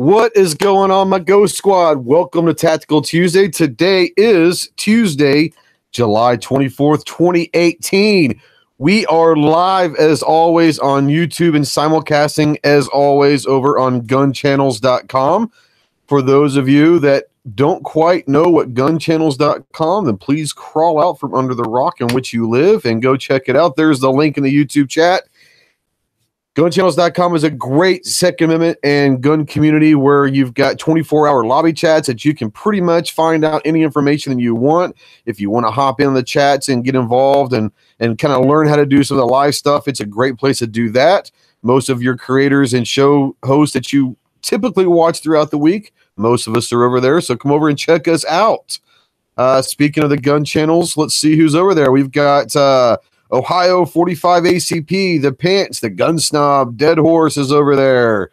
What is going on, my Ghost Squad? Welcome to Tactical Tuesday. Today is Tuesday, July 24th, 2018. We are live, as always, on YouTube and simulcasting, as always, over on GunChannels.com. For those of you that don't quite know what GunChannels.com, then please crawl out from under the rock in which you live and go check it out. There's the link in the YouTube chat. GunChannels.com is a great Second Amendment and gun community where you've got 24-hour lobby chats that you can pretty much find out any information that you want. If you want to hop in the chats and get involved and kind of learn how to do some of the live stuff, it's a great place to do that. Most of your creators and show hosts that you typically watch throughout the week, most of us are over there, so come over and check us out. Speaking of the gun channels, let's see who's over there. We've got Ohio 45 ACP, the Pants, the Gun Snob, Dead Horse is over there.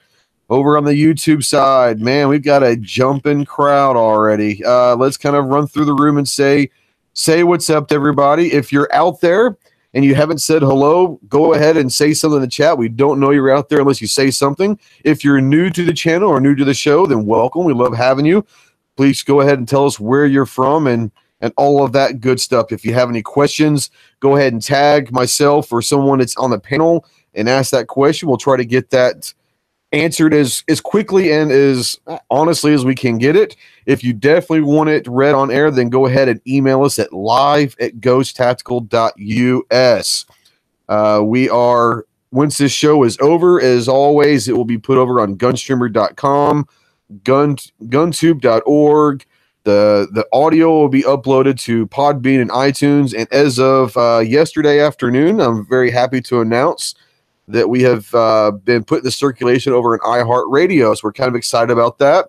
Over on the YouTube side, man, we've got a jumping crowd already. Let's kind of run through the room and say what's up to everybody. If you're out there and you haven't said hello, go ahead and say something in the chat. We don't know you're out there unless you say something. If you're new to the channel or new to the show, then welcome. We love having you. Please go ahead and tell us where you're from and all of that good stuff. If you have any questions, go ahead and tag myself or someone that's on the panel and ask that question. We'll try to get that answered as quickly and as honestly as we can get it. If you definitely want it read on air, then go ahead and email us at live@ghosttactical.us. Once this show is over, as always, it will be put over on GunStreamer.com, GunTube.org. The audio will be uploaded to PodBean and iTunes, and as of yesterday afternoon, I'm very happy to announce that we have been put in the circulation over in iHeartRadio, so we're kind of excited about that.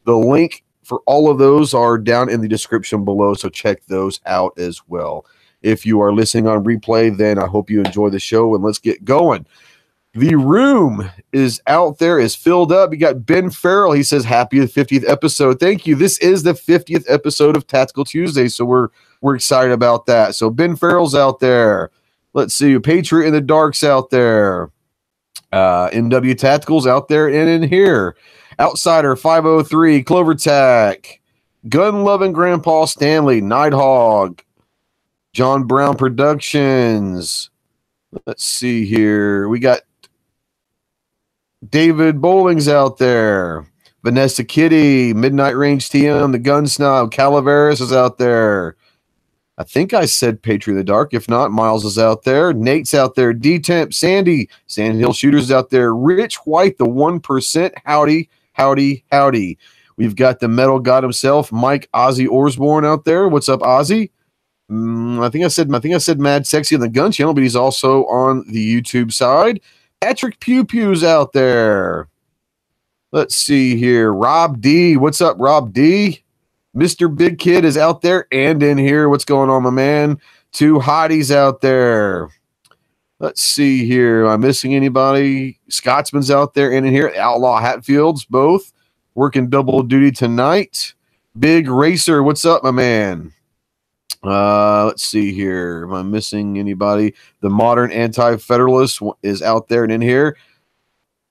The link for all of those are down in the description below, so check those out as well. If you are listening on replay, then I hope you enjoy the show, and let's get going. The room is out there, is filled up. You got Ben Farrell. He says, happy 50th episode. Thank you. This is the 50th episode of Tactical Tuesday, so we're excited about that. So Ben Farrell's out there. Let's see. Patriot in the Dark's out there. NW Tactical's out there and in here. Outsider 503, Clover Tack, Gun Loving Grandpa Stanley, Nighthawk, John Brown Productions. Let's see here. We got David Bowling's out there. Vanessa Kitty, Midnight Range TM, the Gun Snob, Calaveras is out there. I think I said Patriot in the Dark. If not, Miles is out there. Nate's out there. D-Temp, Sandy, Sandhill Shooters out there. Rich White, the 1%. Howdy, howdy, howdy. We've got the Metal God himself, Mike Ozzy Orsborn out there. What's up, Ozzy? I think I said Mad Sexy on the Gun Channel, but he's also on the YouTube side. Patrick Pew Pew's out there. Let's see here. Rob D. What's up, Rob D? Mr. Big Kid is out there and in here. What's going on, my man? Two Hotties out there. Let's see here. Am I missing anybody? Scotsman's out there and in here. Outlaw Hatfields, both working double duty tonight. Big Racer. What's up, my man? Let's see here. Am I missing anybody? The Modern Anti-Federalist is out there and in here.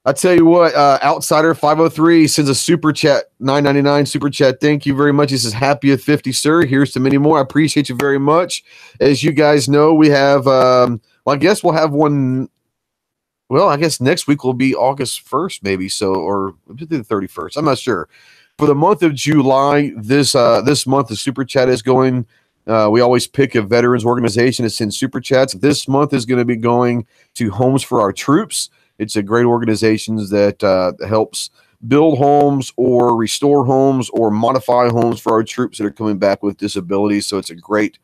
I tell you what, Outsider 503 sends a super chat, $9.99 super chat. Thank you very much. He says, happy at 50, sir. Here's to many more. I appreciate you very much. As you guys know, we have, well, I guess we'll have one. Well, I guess next week will be August 1st, maybe. So, or the 31st. I'm not sure. For the month of July, this month, the super chat is going. We always pick a veterans organization to send super chats. This month is going to be going to Homes for Our Troops. It's a great organization that helps build homes or restore homes or modify homes for our troops that are coming back with disabilities. So it's a great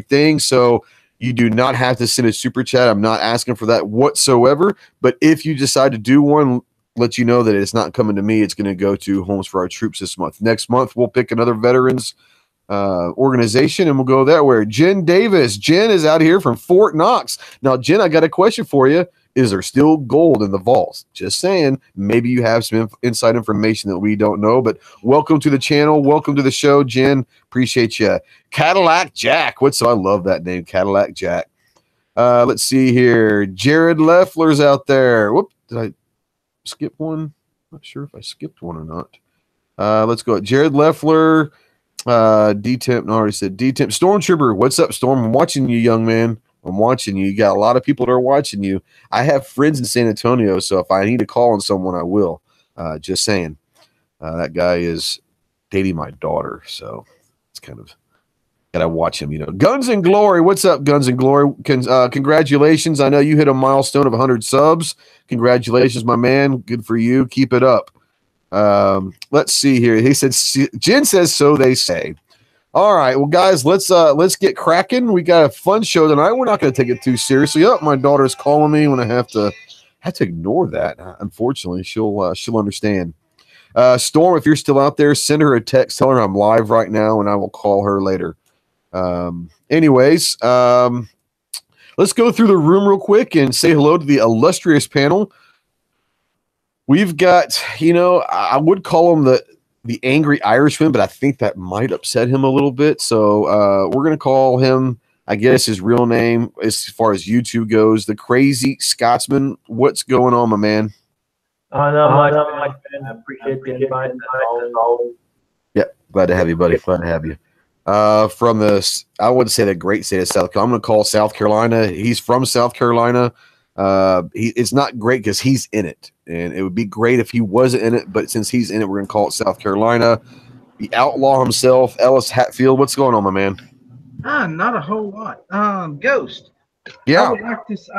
thing. So you do not have to send a super chat. I'm not asking for that whatsoever. But if you decide to do one, let you know that it's not coming to me. It's going to go to Homes for Our Troops this month. Next month, we'll pick another veterans organization and we'll go that way. Jen Davis. Jen is out here from Fort Knox. Now, Jen, I got a question for you. Is there still gold in the vaults? Just saying. Maybe you have some inside information that we don't know, but welcome to the channel. Welcome to the show, Jen. Appreciate you. Cadillac Jack. What's up? I love that name, Cadillac Jack. Let's see here. Jared Leffler's out there. Whoop, did I skip one? Not sure if I skipped one or not. Let's go. Jared Leffler. D-Temp. No, I already said D-Temp. Stormtrooper. What's up, Storm? I'm watching you, young man. I'm watching you. You got a lot of people that are watching you. I have friends in San Antonio, so if I need to call on someone, I will. Just saying. That guy is dating my daughter, so it's kind of gotta watch him. Guns and Glory. What's up, Guns and Glory? Congratulations. I know you hit a milestone of 100 subs. Congratulations, my man. Good for you. Keep it up. Let's see here. He said, Jen says, so they say. All right, well, guys, let's get cracking. We got a fun show tonight. We're not going to take it too seriously. Oh, my daughter's calling me when I have to ignore that. Unfortunately, she'll understand. Storm, if you're still out there, send her a text. Tell her I'm live right now, and I will call her later. Anyways, let's go through the room real quick and say hello to the illustrious panel. We've got, I would call him the angry Irishman, but I think that might upset him a little bit. So we're going to call him, I guess his real name as far as YouTube goes, the Crazy Scotsman. What's going on, my man? Not much, man. I appreciate the invite. Yeah, glad to have you, buddy. Glad to have you. From I wouldn't say the great state of South Carolina. I'm going to call South Carolina. He's from South Carolina. It's not great because he's in it, and it would be great if he wasn't in it, but since he's in it, we're going to call it South Carolina. The outlaw himself, Ellis Hatfield. What's going on, my man? Not a whole lot. Ghost. Yeah. I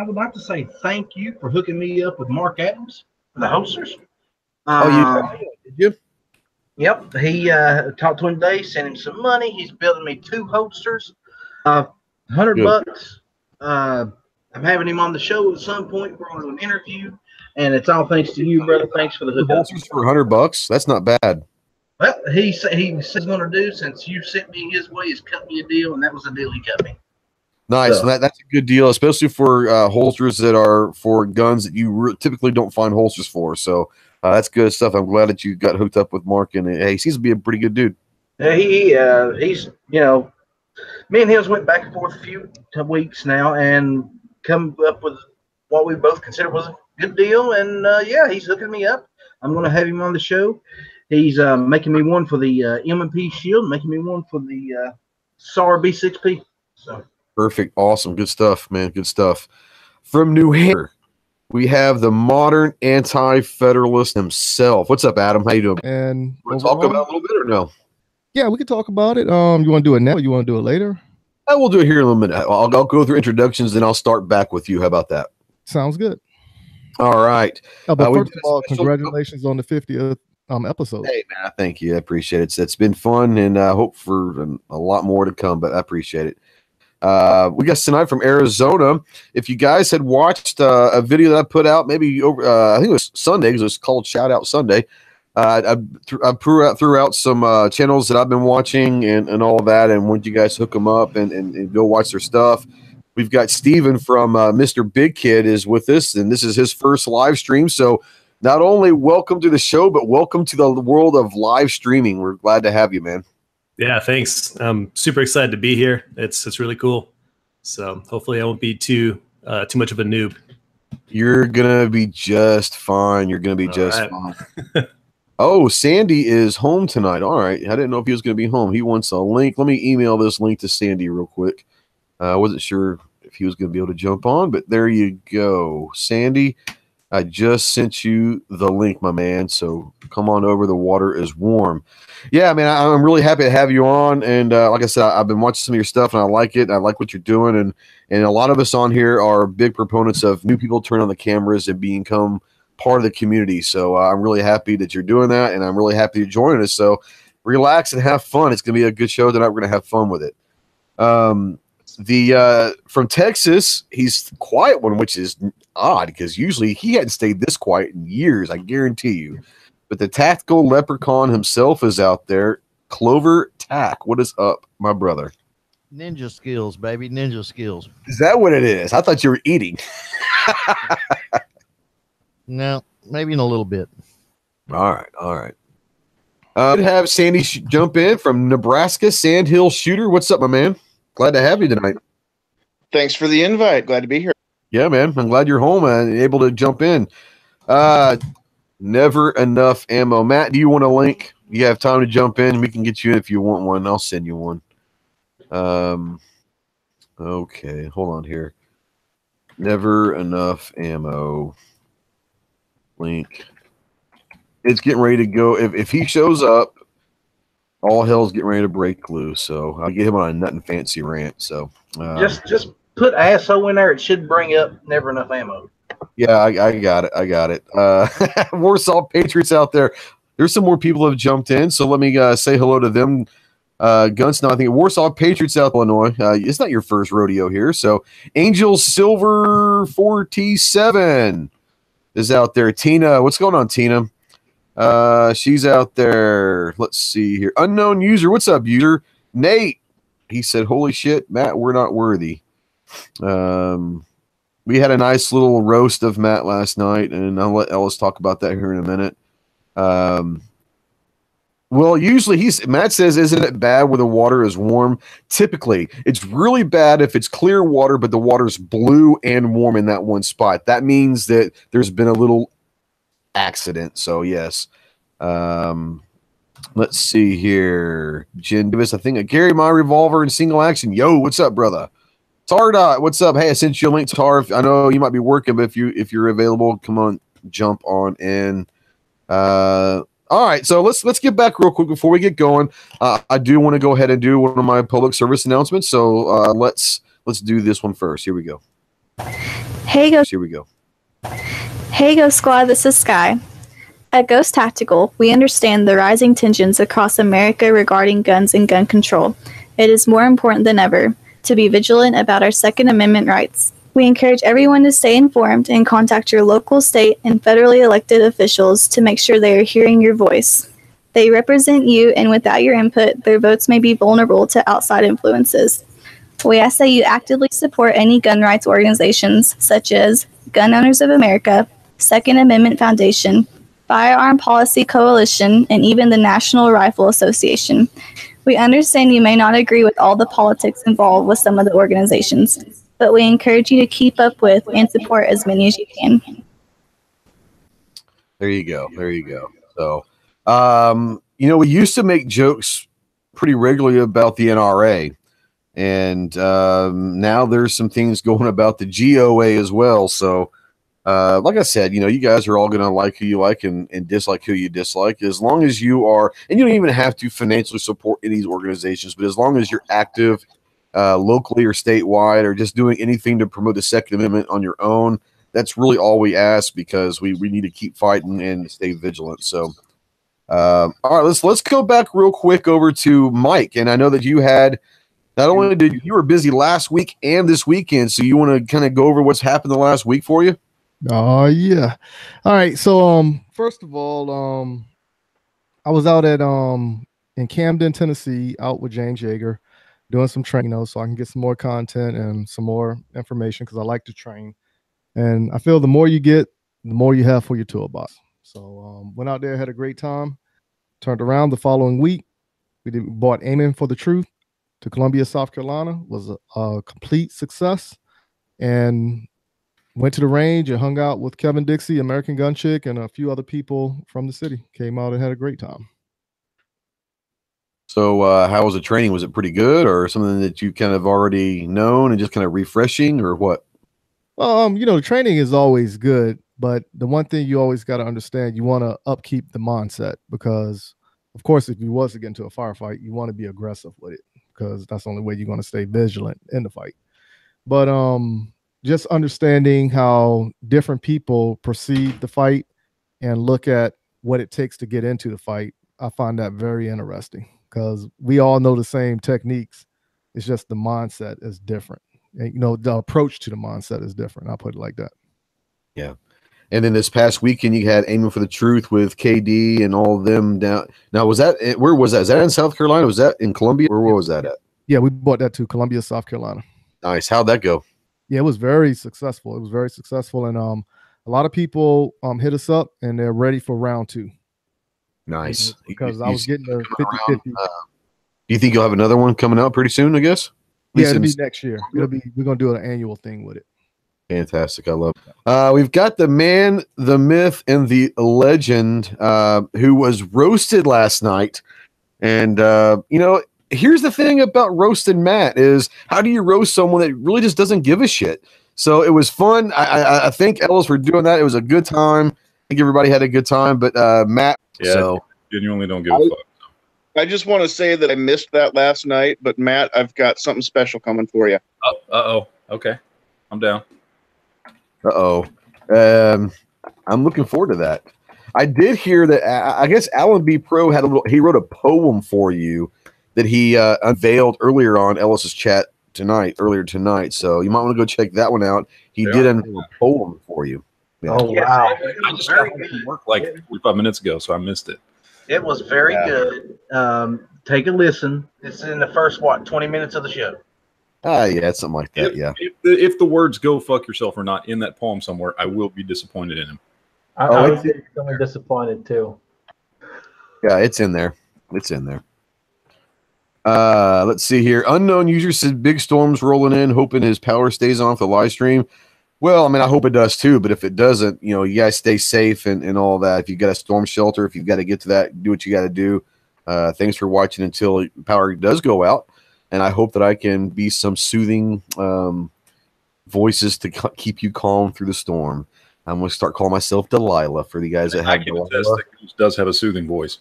would like to say thank you for hooking me up with Mark Adams, the holsters. Did you? Yep. He talked to him today, sent him some money. He's building me 2 holsters. $100. I'm having him on the show at some point. We're going to do an interview, and it's all thanks to you, brother. Thanks for the hookup. For $100, that's not bad. Well, he says he's going to do, since you sent me his way, is cut me a deal, and that was the deal he cut me. Nice. So, that's a good deal, especially for holsters that are for guns that you typically don't find holsters for. So that's good stuff. I'm glad that you got hooked up with Mark, and he seems to be a pretty good dude. He's me and him went back and forth a few weeks now, and come up with what we both consider was a good deal, and he's hooking me up. I'm going to have him on the show. He's making me one for the M&P Shield, making me one for the SAR B6P. So perfect, awesome, good stuff, man, good stuff. From New Hampshire, we have the modern anti-federalist himself. What's up, Adam? How you doing? And want to talk about it a little bit or no? Yeah, we can talk about it. You want to do it now or you want to do it later? We'll do it here in a little minute. I'll go through introductions, then I'll start back with you. How about that? Sounds good. All right. But first of all, congratulations on the 50th episode. Hey, man, thank you. I appreciate it. It's been fun, and I hope for a lot more to come, but I appreciate it. We got tonight from Arizona. If you guys had watched a video that I put out, maybe over, I think it was Sunday, because it was called Shout Out Sunday. I threw out some channels that I've been watching and all that, and wanted you guys to hook them up and go watch their stuff. We've got Steven from Mr. Big Kid is with us, and this is his first live stream. So not only welcome to the show, but welcome to the world of live streaming. We're glad to have you, man. Yeah, thanks. I'm super excited to be here. It's really cool. So hopefully I won't be too much of a noob. You're gonna be just fine. You're gonna be just fine. Oh, Sandy is home tonight. All right. I didn't know if he was going to be home. He wants a link. Let me email this link to Sandy real quick. I wasn't sure if he was going to be able to jump on, but there you go. Sandy, I just sent you the link, my man. So come on over. The water is warm. Yeah, man, I'm really happy to have you on. And like I said, I've been watching some of your stuff, and I like it. I like what you're doing. And a lot of us on here are big proponents of new people turning on the cameras and become part of the community. So I'm really happy that you're doing that, and I'm really happy you're joining us. So relax and have fun. It's going to be a good show tonight. We're going to have fun with it. From Texas, he's the quiet one, which is odd because usually he hadn't stayed this quiet in years, I guarantee you. But the tactical leprechaun himself is out there. Clover Tack, what is up, my brother? Ninja skills, baby. Ninja skills. Is that what it is? I thought you were eating. No, maybe in a little bit. All right. Good to have Sandy jump in from Nebraska, Sandhill Shooter. What's up, my man? Glad to have you tonight. Thanks for the invite. Glad to be here. Yeah, man. I'm glad you're home and able to jump in. Never enough ammo. Matt, do you want a link? You have time to jump in. We can get you in if you want one. I'll send you one. Okay, hold on here. Never enough ammo. Link. It's getting ready to go. If he shows up, all hell's getting ready to break loose. So I'll get him on a nut and fancy rant. So just put ASO in there. It should bring up never enough ammo. Yeah, I got it. I got it. Warsaw Patriots out there. There's some more people have jumped in, so let me say hello to them. Guns, I think Warsaw Patriots out Illinois. It's not your first rodeo here. So Angel Silver 47 is out there. Tina, what's going on, Tina? She's out there. Let's see here. Unknown user. What's up, user? Nate. He said, holy shit, Matt, we're not worthy. We had a nice little roast of Matt last night, and I'll let Ellis talk about that here in a minute. Well, usually Matt says, isn't it bad where the water is warm? Typically, it's really bad if it's clear water, but the water's blue and warm in that one spot. That means that there's been a little accident. So, yes. Let's see here. Jen Davis, I think Gary, my revolver and single action. Yo, what's up, brother? Tardot, what's up? Hey, I sent you a link to Tar. I know you might be working, but if you're available, come on, jump on in. All right, so let's get back real quick before we get going. I do want to go ahead and do one of my public service announcements. So let's do this one first. Here we go. Hey, Here we go. Hey, Ghost Squad. This is Sky. At Ghost Tactical, we understand the rising tensions across America regarding guns and gun control. It is more important than ever to be vigilant about our Second Amendment rights. We encourage everyone to stay informed and contact your local, state, and federally elected officials to make sure they are hearing your voice. They represent you, and without your input, their votes may be vulnerable to outside influences. We ask that you actively support any gun rights organizations such as Gun Owners of America, Second Amendment Foundation, Firearm Policy Coalition, and even the National Rifle Association. We understand you may not agree with all the politics involved with some of the organizations, but we encourage you to keep up with and support as many as you can. There you go. There you go. So, we used to make jokes pretty regularly about the NRA, and now there's some things going about the GOA as well. So, like I said, you guys are all going to like who you like and dislike who you dislike. As long as you are, and you don't even have to financially support any of these organizations, but as long as you're active locally or statewide or just doing anything to promote the Second Amendment on your own, that's really all we ask, because we need to keep fighting and stay vigilant. So, all right, let's go back real quick over to Mike. And I know that you had, not only did you were busy last week and this weekend, so you want to kind of go over what's happened the last week for you? Oh yeah. All right. So first of all, I was out at in Camden, Tennessee, out with James Yeager, doing some training, so I can get some more content and some more information, because I like to train. And I feel the more you get, the more you have for your toolbox. So went out there, had a great time. Turned around the following week. We bought Aiming for the Truth to Columbia, South Carolina. Was a complete success. And went to the range and hung out with Kevin Dixie, American Gun Chick, and a few other people from the city. Came out and had a great time. So how was the training? Was it pretty good, or something that you kind of already known and just kind of refreshing, or what? Well, the training is always good, but the one thing you always got to understand, you want to upkeep the mindset, because, of course, if you was to get into a firefight, you want to be aggressive with it, because that's the only way you're going to stay vigilant in the fight. But just understanding how different people perceive the fight and look at what it takes to get into the fight, I find that very interesting, because we all know the same techniques. It's just the mindset is different. And, the approach to the mindset is different. I'll put it like that. Yeah. And then this past weekend, you had Aiming for the Truth with KD and all of them down. Now, where was that? Is that in South Carolina? Was that in Columbia? Where was that at? Yeah, we bought that to Columbia, South Carolina. Nice. How'd that go? Yeah, it was very successful. It was very successful. And a lot of people hit us up, and they're ready for round 2. Nice. Because I was getting the 50-50. Do you think you'll have another one coming out pretty soon, I guess? Yeah, it'll be next year. We're going to do an annual thing with it. Fantastic. I love it. We've got the man, the myth, and the legend who was roasted last night. And, here's the thing about roasting Matt is how do you roast someone that really just doesn't give a shit? So it was fun. I thank Ellis for doing that. It was a good time. I think everybody had a good time. But Matt, genuinely don't give a fuck. I just want to say that I missed that last night, but Matt, I've got something special coming for you. Oh, okay. I'm down. I'm looking forward to that. I did hear that. I guess Alan B. Pro he wrote a poem for you that he unveiled earlier on Ellis's chat earlier tonight. So you might want to go check that one out. He did unveil a poem for you. Yeah. Oh, wow. I just got home from work like 45 minutes ago, so I missed it. It was very good. Take a listen. It's in the first 20 minutes of the show. Yeah, something like that. If the words "go fuck yourself" are not in that poem somewhere, I will be disappointed in him. I would be extremely disappointed too. Yeah, it's in there. It's in there. Let's see here. Unknown user said big storms rolling in, hoping his power stays on for the live stream. Well, I mean, I hope it does too, but if it doesn't, you guys stay safe and all that. If you've got a storm shelter, if you've got to get to that, do what you got to do. Thanks for watching until power does go out. And I hope that I can be some soothing voices to keep you calm through the storm. I'm going to start calling myself Delilah for the guys that have Delilah. That does have a soothing voice.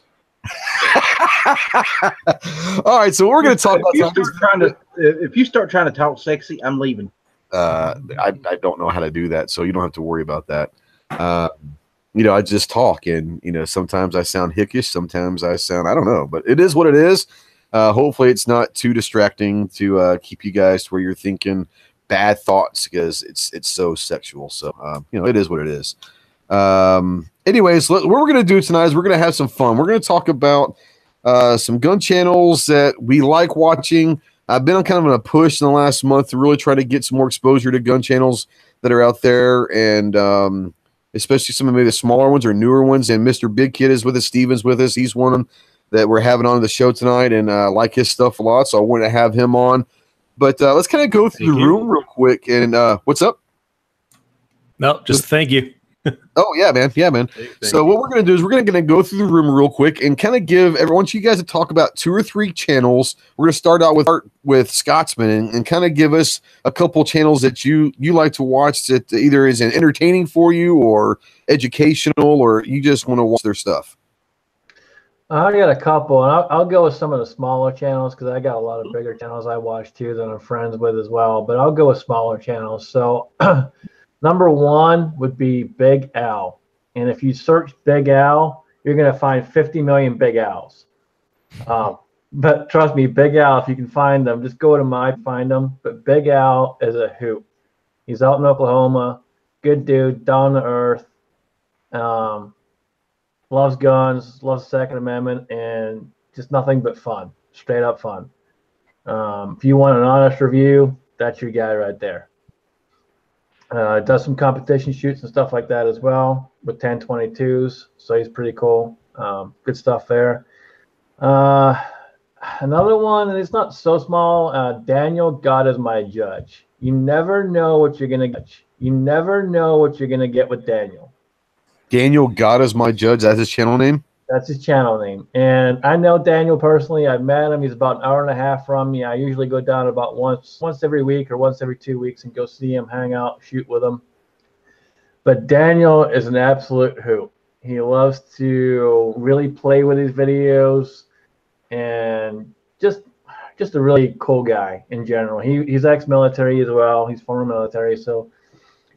All right, so we're going to talk about if you start trying to talk sexy, I'm leaving. I don't know how to do that, so you don't have to worry about that. I just talk, and sometimes I sound hickish, sometimes I sound I don't know, but it is what it is. Hopefully, it's not too distracting to keep you guys to where you're thinking bad thoughts because it's so sexual. So it is what it is. Anyways, what we're gonna do tonight is we're gonna have some fun. We're gonna talk about some gun channels that we like watching. I've been on kind of a push in the last month to really try to get some more exposure to gun channels that are out there, and especially some of maybe the smaller ones or newer ones. And Mr. Big Kid is with us. Steven's with us. He's one of them that we're having on the show tonight, and I like his stuff a lot, so I wanted to have him on. But let's kind of go through the room real quick. And what's up? No, just thank you. Oh, yeah, man. Yeah, man. So what we're going to do is we're going to go through the room real quick and kind of give everyone, you guys to talk about 2 or 3 channels. We're going to start out with Scotsman and kind of give us a couple channels that you like to watch that either is entertaining for you or educational, or you just want to watch their stuff. I got a couple, and I'll go with some of the smaller channels because I got a lot of bigger channels I watch too that I'm friends with as well. But I'll go with smaller channels. So number 1 would be Big Al. And if you search Big Al, you're going to find 50 million Big Als. But trust me, Big Al, if you can find them, just go to find them. But Big Al is a hoot. He's out in Oklahoma. Good dude, down to earth. Loves guns, loves the Second Amendment, and just nothing but fun. Straight up fun. If you want an honest review, that's your guy right there. Does some competition shoots and stuff like that as well with 10/22s, so he's pretty cool. Good stuff there. Another one, and it's not so small, Daniel, God is my judge. You never know what you're going to get. You never know what you're going to get with Daniel. Daniel, God is my judge. That's his channel name? That's his channel name. And I know Daniel personally. I've met him. He's about an hour and a half from me. I usually go down about once every week or once every 2 weeks and go see him, hang out, shoot with him. But Daniel is an absolute hoot. He loves to really play with his videos and just a really cool guy in general. He's ex-military as well. He's former military. So,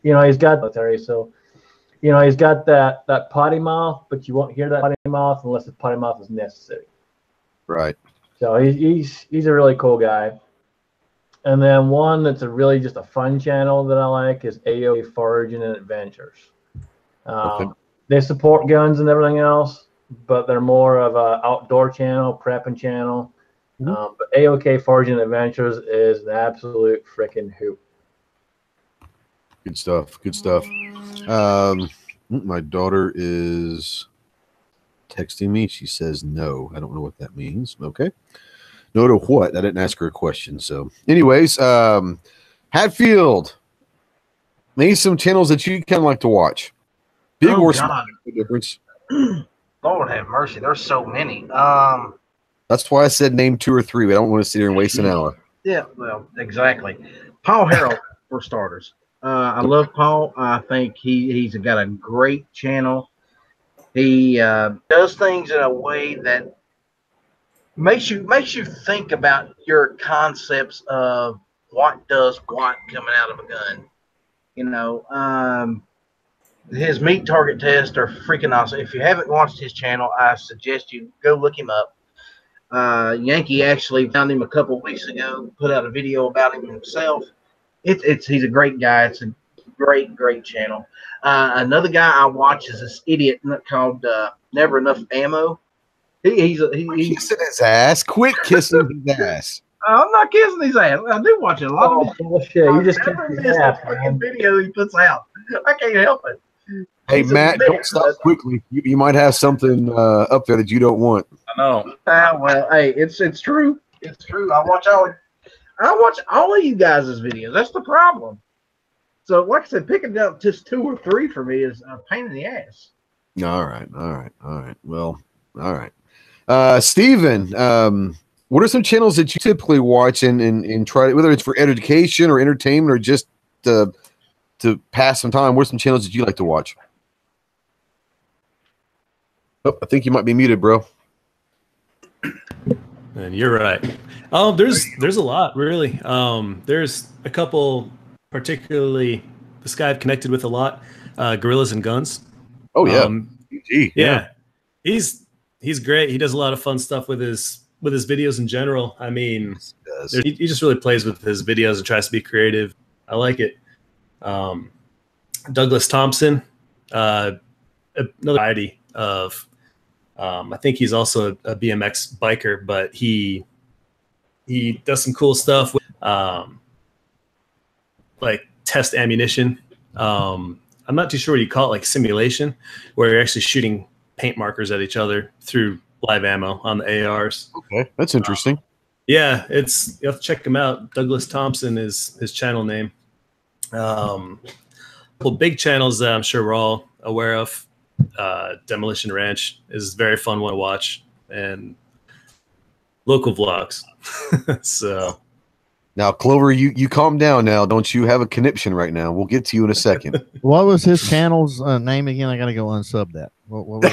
he's got military. So, he's got that potty mouth, but you won't hear that potty mouth unless the potty mouth is necessary. Right. So he's a really cool guy. And then one that's really just a fun channel that I like is AOK Foraging and Adventures. Okay. They support guns and everything else, but they're more of an outdoor channel, prepping channel. But AOK Foraging and Adventures is an absolute freaking hoot. Good stuff. Good stuff. My daughter is texting me. She says no. I don't know what that means. Okay. No to what? I didn't ask her a question. So anyways, Hatfield. Maybe some channels that you kind of like to watch. Big Oh, or God. small, no difference. Lord have mercy. There's so many. That's why I said name 2 or 3. I don't want to sit here and waste an hour. Yeah, well, exactly. Paul Harrell, for starters. I love Paul. I think he's got a great channel. He does things in a way that makes you think about your concepts of what does what coming out of a gun. You know, his meat target tests are freaking awesome. If you haven't watched his channel, I suggest you go look him up. Yankee actually found him a couple weeks ago, put out a video about him himself. He's a great guy. It's a great channel. Another guy I watch is this idiot called Never Enough Ammo. He's kissing his ass. Quit kissing his ass. I'm not kissing his ass. I do watch a lot of bullshit. You just never kissed his miss ass, the fucking man. video he puts out. I can't help it. Hey, He's a Matt, mix, don't stop but- quickly. You might have something up there that you don't want. I know. Well, hey, it's true. It's true. I watch all of you guys' videos. That's the problem. So, like I said, picking up just 2 or 3 for me is a pain in the ass. All right. Well, all right. Steven, what are some channels that you typically watch and try, whether it's for education or entertainment or just to pass some time? What are some channels that you like to watch? Oh, I think you might be muted, bro. And you're right. There's a lot, really. There's a couple, particularly this guy I've connected with a lot, Gorillas and Guns. Oh yeah. Yeah. He's great. He does a lot of fun stuff with his videos in general. I mean, he just really plays with his videos and tries to be creative. I like it. Douglas Thompson, another variety of. I think he's also a BMX biker, but he does some cool stuff with like test ammunition. I'm not too sure what you call it, like simulation, where you're actually shooting paint markers at each other through live ammo on the ARs. Okay, that's interesting. Yeah, you have to check him out. Douglas Thompson is his channel name. Well, big channels that I'm sure we're all aware of. Demolition Ranch is a very fun one to watch, and local vlogs. So now, Clover, you calm down now. Don't you have a conniption right now? We'll get to you in a second. What was his channel's name again? I gotta go unsub that. What was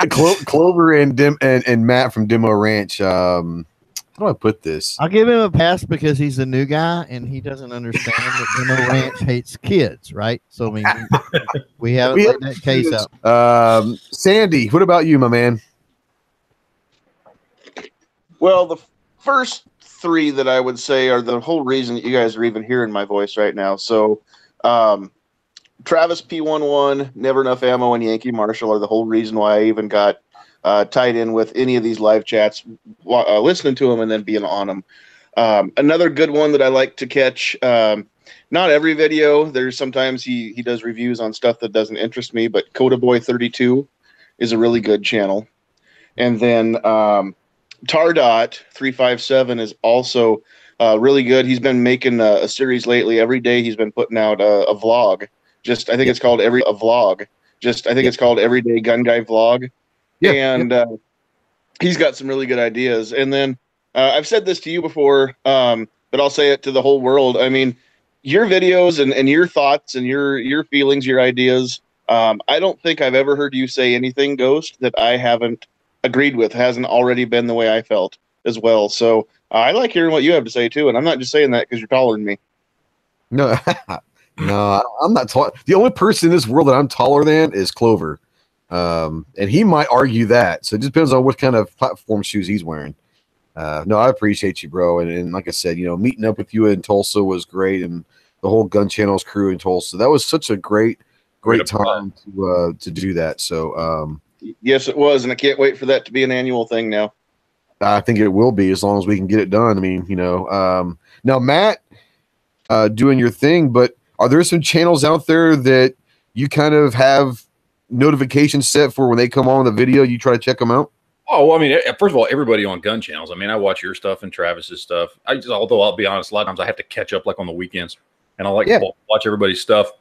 Clover and Matt from Demo Ranch. How do I put this? I'll give him a pass because he's a new guy and he doesn't understand that Demo Ranch hates kids, right? So I mean, we haven't laid that case out. Sandy, what about you, my man? Well, the first 3 that I would say are the whole reason that you guys are even hearing my voice right now. So, Travis P11, Never Enough Ammo, and Yankee Marshall are the whole reason why I even got tied in with any of these live chats, listening to them and then being on them. Another good one that I like to catch, not every video. There's sometimes he does reviews on stuff that doesn't interest me, but CodaBoy32 is a really good channel. And then Tardot 357 is also really good. He's been making a series lately. Every day he's been putting out a vlog. I think it's called Everyday Gun Guy Vlog. Yeah, and he's got some really good ideas. And then I've said this to you before, but I'll say it to the whole world. I mean, your videos and your thoughts and your feelings, your ideas, I don't think I've ever heard you say anything, Ghost, that I haven't agreed with, hasn't already been the way I felt as well. So I like hearing what you have to say, too. And I'm not just saying that because you're taller than me. No, no, I'm not tall. The only person in this world that I'm taller than is Clover. And he might argue that. So it just depends on what kind of platform shoes he's wearing. No, I appreciate you, bro. And like I said, meeting up with you in Tulsa was great, and the whole GunChannels crew in Tulsa. That was such a great time to do that. So yes, it was, and I can't wait for that to be an annual thing now. I think it will be, as long as we can get it done. I mean, now Matt, doing your thing, but are there some channels out there that you kind of have notifications set for when they come on the video, you try to check them out? Oh, well, I mean, first of all, everybody on GunChannels. I mean, I watch your stuff and Travis's stuff. Although I'll be honest, a lot of times I have to catch up like on the weekends, and I like to watch everybody's stuff.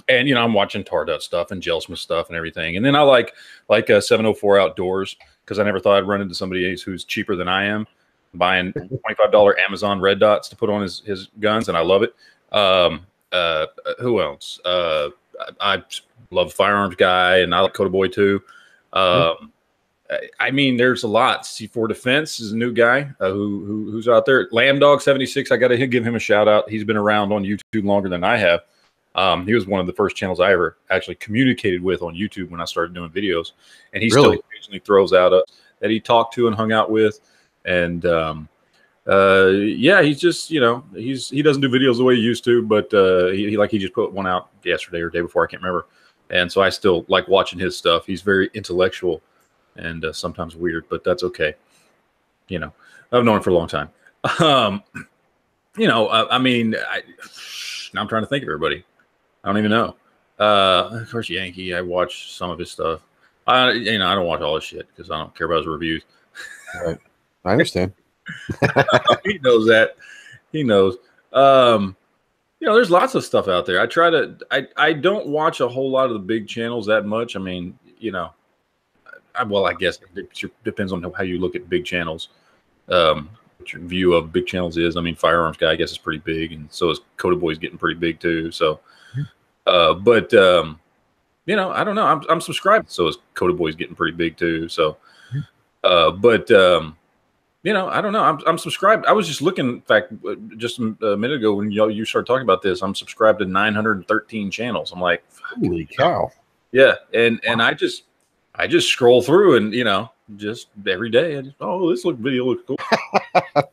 And I'm watching Tardut stuff and Gelsmith stuff and everything. And then I like 704 Outdoors, because I never thought I'd run into somebody who's cheaper than I am, buying $25 Amazon red dots to put on his guns, and I love it. Who else? I love Firearms Guy, and I like Coda Boy too. I mean, there's a lot. C4 Defense is a new guy who's out there. Lambdog 76, I got to give him a shout out. He's been around on YouTube longer than I have. He was one of the first channels I ever actually communicated with on YouTube when I started doing videos, and he still occasionally throws out that he talked to and hung out with. And yeah, he's just, he doesn't do videos the way he used to, but he just put one out yesterday or the day before, I can't remember. And so I still like watching his stuff. He's very intellectual and sometimes weird, but that's okay. I've known him for a long time. I mean, now I'm trying to think of everybody. I don't even know. Of course, Yankee, I watch some of his stuff. I don't watch all his shit because I don't care about his reviews. Right. I understand. He knows that. He knows. There's lots of stuff out there. I don't watch a whole lot of the big channels that much. I mean, I guess it depends on how you look at big channels. What your view of big channels is. I mean, Firearms Guy, I guess, is pretty big, and so is Coda Boy's getting pretty big too. So, I don't know. I'm subscribed, so is Coda Boy's getting pretty big too. So, I don't know. I'm subscribed. I was just looking, in fact, just a minute ago when you started talking about this. I'm subscribed to 913 channels. I'm like, holy cow! Yeah, and I just scroll through and just every day. This video looks cool.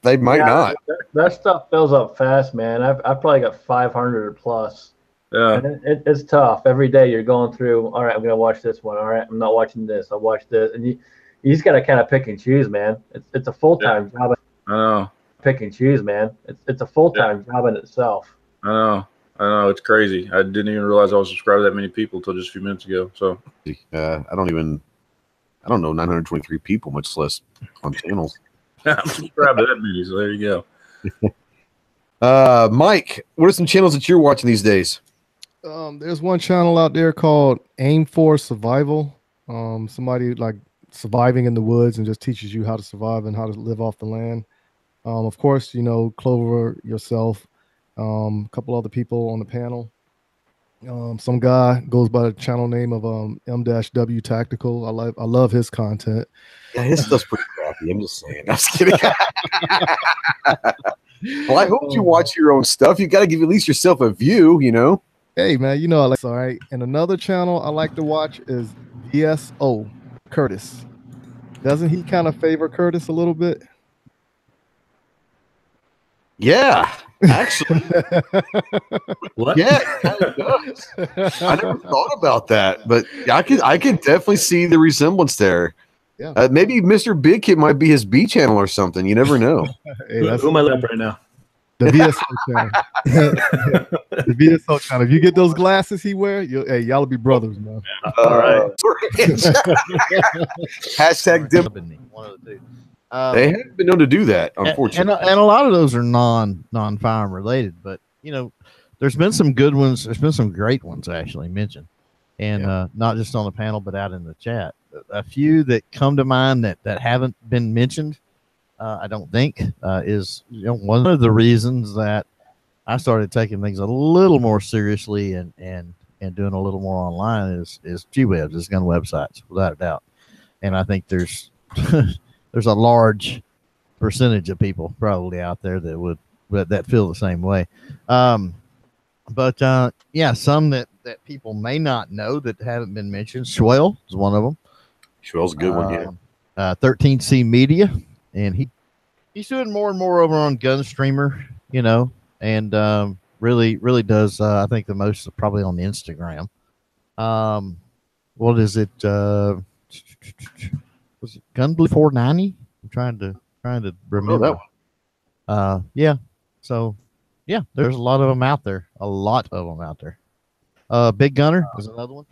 They might not. That stuff fills up fast, man. I've probably got 500 plus. Yeah, and it's tough. Every day you're going through. All right, I'm gonna watch this one. All right, I'm not watching this. I'll watch this, and you just gotta kind of pick and choose, man. It's a full-time job. I know. Pick and choose, man. It's a full-time job in itself. I know. It's crazy. I didn't even realize I was subscribed to that many people until just a few minutes ago. So I don't know 923 people, much less on channels. I'm subscribed to that many, so there you go. Mike, what are some channels that you're watching these days? There's one channel out there called Aim for Survival. Somebody like surviving in the woods and just teaches you how to survive and how to live off the land. Of course, Clover, yourself, a couple other people on the panel. Some guy goes by the channel name of M-W Tactical. I love his content. Yeah, his stuff's pretty crappy. I'm just saying. I'm just kidding. Well, I hope you watch your own stuff. You got to give at least yourself a view, Hey man, I like. All right. And another channel I like to watch is DSO Curtis. Doesn't he kind of favor Curtis a little bit? Yeah, actually. What? Yeah, it kind of does. I never thought about that, but I can definitely see the resemblance there. Yeah. Maybe Mr. Big Kid might be his B channel or something. You never know. Hey, who am I looking at right now? The VSO channel. The VSO channel. If you get those glasses he wear, y'all be brothers, man. All right. Hashtag dim. One of the two. They haven't been known to do that, unfortunately. And a lot of those are non-firearm related, but there's been some good ones. There's been some great ones actually mentioned, and not just on the panel, but out in the chat. A few that come to mind that haven't been mentioned, I don't think, is one of the reasons that I started taking things a little more seriously and doing a little more online is GWebs, is gun websites, without a doubt. And I think there's there's a large percentage of people probably out there that feel the same way. But some that people may not know that haven't been mentioned. Schwell is one of them. Schwell's a good one, yeah. 13C Media, and he's doing more and more over on GunStreamer, and really does I think the most probably on Instagram. What is it? Was it Gunblue 490? I'm trying to remember. Yeah. So yeah, there's a lot of them out there. Big Gunner is another one.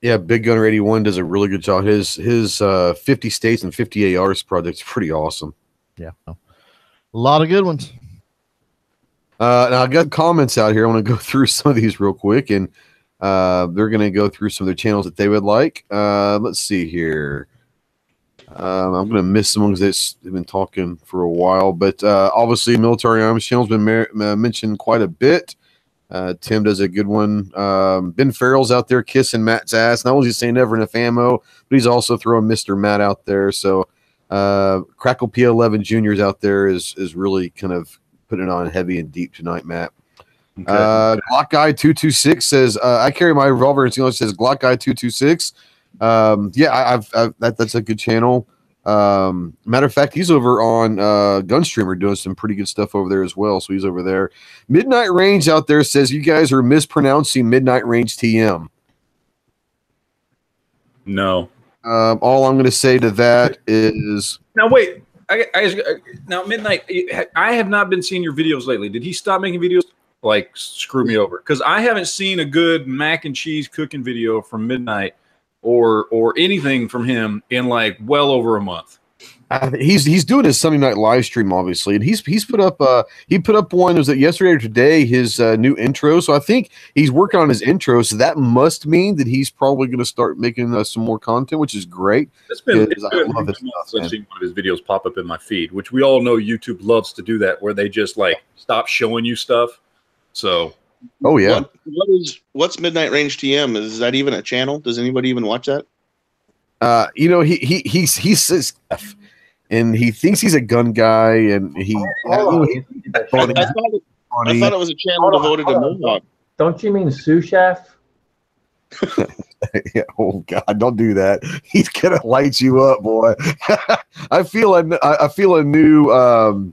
Yeah, Big Gunner 81 does a really good job. His 50 states and 50 ARs project's pretty awesome. Yeah, a lot of good ones. Now I got comments out here. I want to go through some of these real quick. And They're going to go through some of their channels that they would like. Let's see here. I'm going to miss someone because they've been talking for a while, but obviously Military Arms channel's been mentioned quite a bit. Tim does a good one. Ben Farrell's out there kissing Matt's ass. Not only is he saying never enough ammo, but he's also throwing Mr. Matt out there. So Crackle P11 Jr.'s out there is really kind of putting it on heavy and deep tonight, Matt. Okay. Glock Guy 226 says, I carry my revolver and says Glock Guy 226. Yeah, that's a good channel. Matter of fact, he's over on GunStreamer doing some pretty good stuff over there as well. So he's over there. Midnight Range out there says you guys are mispronouncing Midnight Range TM. No. All I'm going to say to that is now wait. Now Midnight. I have not been seeing your videos lately. Did he stop making videos? Like screw me over, because I haven't seen a good mac and cheese cooking video from Midnight or anything from him in like well over a month. He's doing his Sunday night live stream, obviously, and he's put up one. Was it yesterday or today? His new intro. So I think he's working on his intro. So that must mean that he's probably going to start making some more content, which is great. It's been months since I've seen one of his videos pop up in my feed, which we all know YouTube loves to do that, where they just like stop showing you stuff. So, oh yeah. What's Midnight Range TM? Is that even a channel? Does anybody even watch that? He says, and he thinks he's a gun guy, and I thought it was a channel devoted to Mohawk. Don't you mean sous chef? Yeah, oh God, don't do that. He's gonna light you up, boy. I feel a new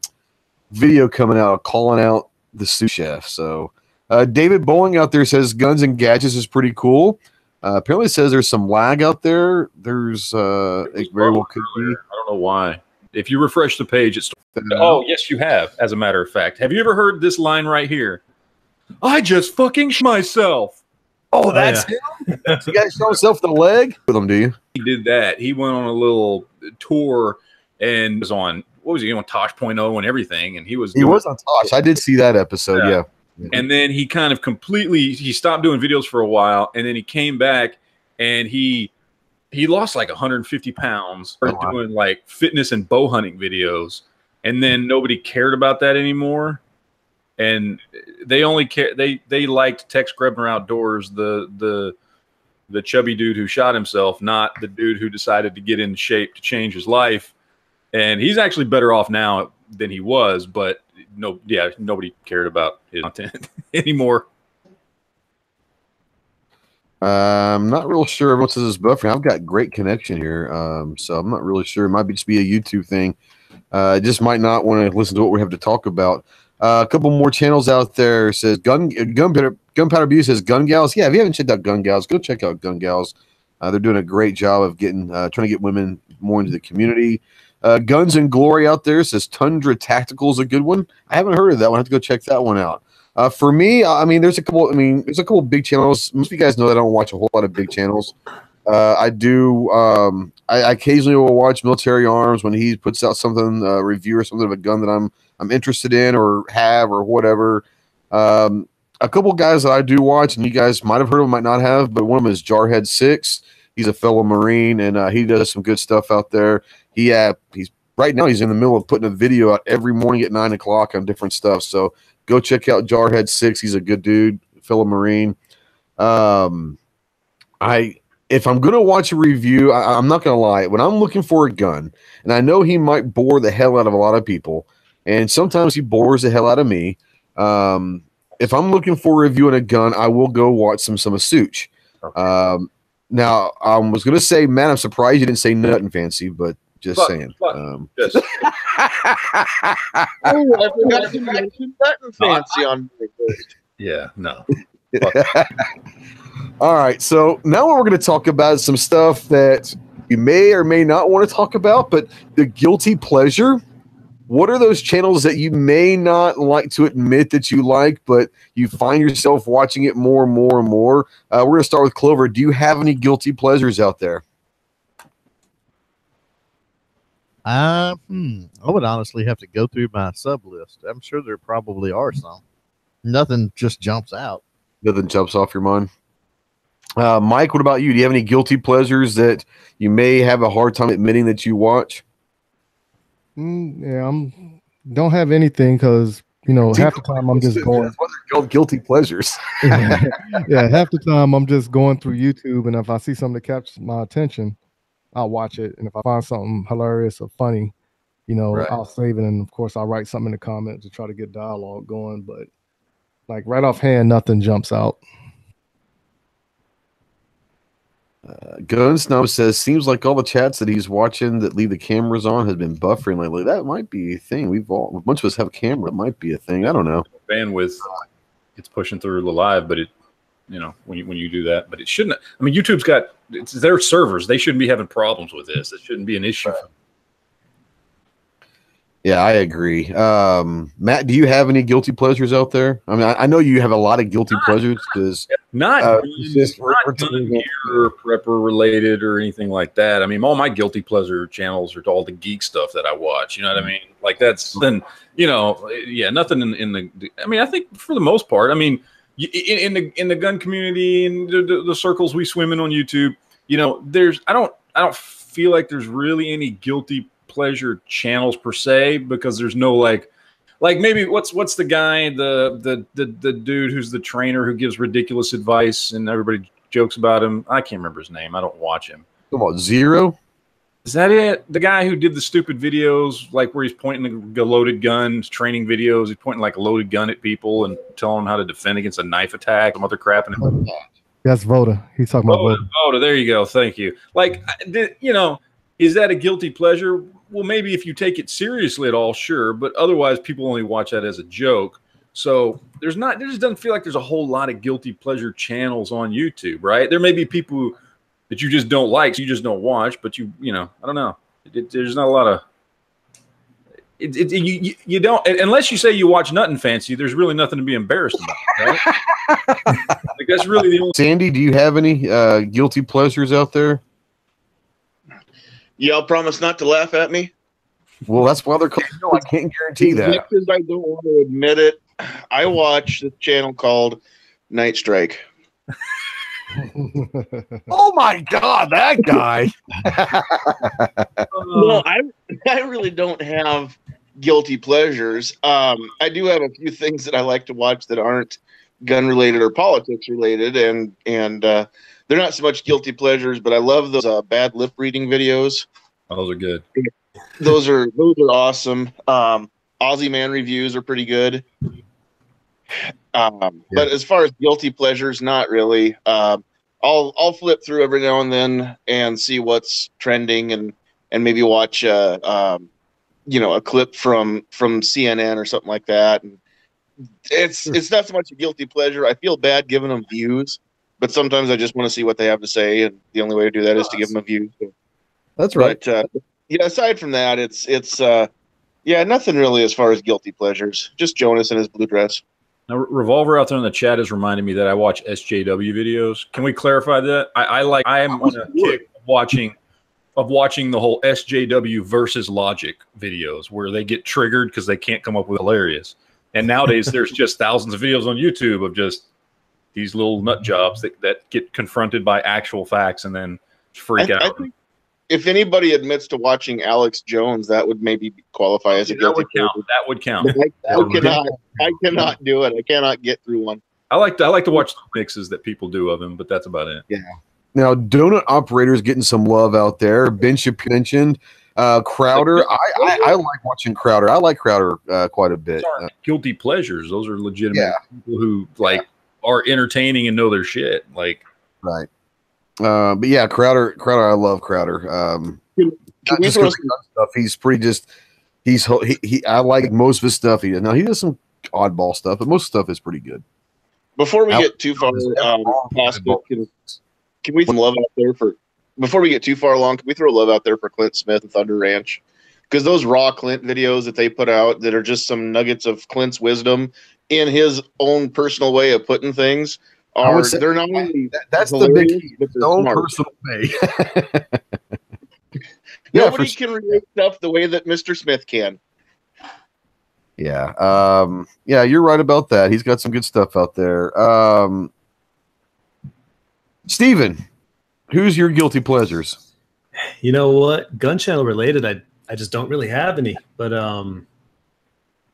video coming out calling out the sous chef. So David Bowling out there says Guns and Gadgets is pretty cool. Apparently says there's some lag out there. There's it very well could be. I don't know why. If you refresh the page, it's oh yes, you have. As a matter of fact, have you ever heard this line right here? I just fucking myself. Oh, that's him. You guys show himself the leg with him, do you? He did that. He went on a little tour and was on. What was he on Tosh.0 and everything? And he was on Tosh. I did see that episode. Yeah. And then he kind of he stopped doing videos for a while, and then he came back and he lost like 150 pounds, started doing like fitness and bow hunting videos, and then nobody cared about that anymore. And they only they liked Tex Grebner Outdoors, the chubby dude who shot himself, not the dude who decided to get in shape to change his life. And he's actually better off now than he was, but nobody cared about his content anymore. I'm not real sure everyone says this buffering. I've got great connection here, so I'm not really sure. It might just be a YouTube thing. Just might not want to listen to what we have to talk about. A couple more channels out there says Gunpowder Abuse says Gun Gals. Yeah, if you haven't checked out Gun Gals, go check out Gun Gals. They're doing a great job of trying to get women more into the community. Guns and Glory out there says Tundra Tactical is a good one. I haven't heard of that one. I have to go check that one out. For me, I mean, there's a couple big channels. Most of you guys know that I don't watch a whole lot of big channels. I do. I occasionally will watch Military Arms when he puts out something, review or something of a gun that I'm interested in or have or whatever. A couple guys that I do watch, and you guys might have heard of them, might not have, but one of them is Jarhead 6. He's a fellow Marine, and he does some good stuff out there. He's right now. He's in the middle of putting a video out every morning at 9 o'clock on different stuff. So go check out Jarhead 6. He's a good dude, fellow Marine. If I'm gonna watch a review, I'm not gonna lie. When I'm looking for a gun, and I know he might bore the hell out of a lot of people, and sometimes he bores the hell out of me. If I'm looking for a review on a gun, I will go watch some Such. Okay. Now, I was going to say, man, I'm surprised you didn't say Nut and Fancy, but just saying. Yes. I forgot to mention Nut and Fancy on my list. Yeah, no. All right, so now what we're going to talk about is some stuff that you may or may not want to talk about, but the guilty pleasure. What are those channels that you may not like to admit that you like, but you find yourself watching it more and more and more? We're going to start with Clover. Do you have any guilty pleasures out there? I would honestly have to go through my sub list. I'm sure there probably are some. Nothing just jumps out. Nothing jumps off your mind? Mike, what about you? Do you have any guilty pleasures that you may have a hard time admitting that you watch? Yeah, don't have anything because half the time I'm just going. That's what they're called, guilty pleasures. Yeah, half the time I'm just going through YouTube, and if I see something that captures my attention, I'll watch it. And if I find something hilarious or funny, Right. I'll save it. And of course, I'll write something in the comments to try to get dialogue going. But like right offhand, nothing jumps out. GunStreamer says, seems like all the chats that he's watching that leave the cameras on has been buffering lately. That might be a thing. A bunch of us have a camera. It might be a thing. I don't know. Bandwidth, it's pushing through the live, but it, when you do that, but it shouldn't. I mean, YouTube's got it's their servers. They shouldn't be having problems with this. It shouldn't be an issue. Right. Yeah, I agree. Matt, do you have any guilty pleasures out there? I mean, I know you have a lot of guilty pleasures because not gear prepper related or anything like that. I mean, all my guilty pleasure channels are all the geek stuff that I watch. You know what I mean? Like that's then, yeah, nothing in the. I mean, I think for the most part, I mean, in the gun community and the circles we swim in on YouTube, I don't feel like there's really any guilty pleasure channels per se, because there's no like maybe what's the guy, the dude who's the trainer who gives ridiculous advice and everybody jokes about him. I can't remember his name. I don't watch him. What about Zero? Is that it? The guy who did the stupid videos like where he's pointing the loaded guns, training videos. He's pointing like a loaded gun at people and telling them how to defend against a knife attack, some other crap. And that's Voda. He's talking about Voda. Voda, there you go. Thank you. Like, is that a guilty pleasure? Well, maybe if you take it seriously at all, sure. But otherwise, people only watch that as a joke. So there just doesn't feel like there's a whole lot of guilty pleasure channels on YouTube, right? There may be people that you just don't like, so you just don't watch. But I don't know. There's not a lot of you don't, unless you say you watch nothing fancy. There's really nothing to be embarrassed about, right? Like that's really the only. Sandy, do you have any guilty pleasures out there? Y'all promise not to laugh at me? Well, that's why they're called. No, I can't guarantee that. Because I don't want to admit it. I watch this channel called Night Strike. Oh my God, that guy! No, I really don't have guilty pleasures. I do have a few things that I like to watch that aren't gun related or politics related, and they're not so much guilty pleasures, but I love those bad lip reading videos. Oh, those are good. Those are awesome. Aussie Man reviews are pretty good. But as far as guilty pleasures, not really. I'll flip through every now and then and see what's trending and maybe watch a clip from CNN or something like that. And it's not so much a guilty pleasure. I feel bad giving them views, but sometimes I just want to see what they have to say, and the only way to do that is to give them a view. So, that's right. But, aside from that, it's nothing really as far as guilty pleasures. Just Jonas and his blue dress. Now, Revolver out there in the chat is reminding me that I watch SJW videos. Can we clarify that? I am on a kick of watching the whole SJW versus Logic videos where they get triggered because they can't come up with hilarious. And nowadays there's just thousands of videos on YouTube of just these little nut jobs that get confronted by actual facts and then freak out. I think if anybody admits to watching Alex Jones, that would maybe qualify as a guilty pleasure. That would count. I cannot do it. I cannot get through one. I like to watch the mixes that people do of him, but that's about it. Yeah. Now, Donut Operator's getting some love out there. Ben Shapiro mentioned Crowder. I like watching Crowder. I like Crowder quite a bit. Guilty pleasures. Those are legitimate people who are entertaining and know their shit. Like, right. But yeah, Crowder. I love Crowder. Not just stuff. He's pretty I like most of his stuff. He does some oddball stuff, but most stuff is pretty good. Before we get too far past it, can we throw love out there for? Before we get too far along, can we throw love out there for Clint Smith and Thunder Ranch? Because those raw Clint videos that they put out that are just some nuggets of Clint's wisdom in his own personal way of putting things. They're not only that's the big key. His own personal way. Nobody can relate stuff the way that Mr. Smith can. Yeah. You're right about that. He's got some good stuff out there. Steven, who's your guilty pleasures? You know what? Gun channel related, I just don't really have any. But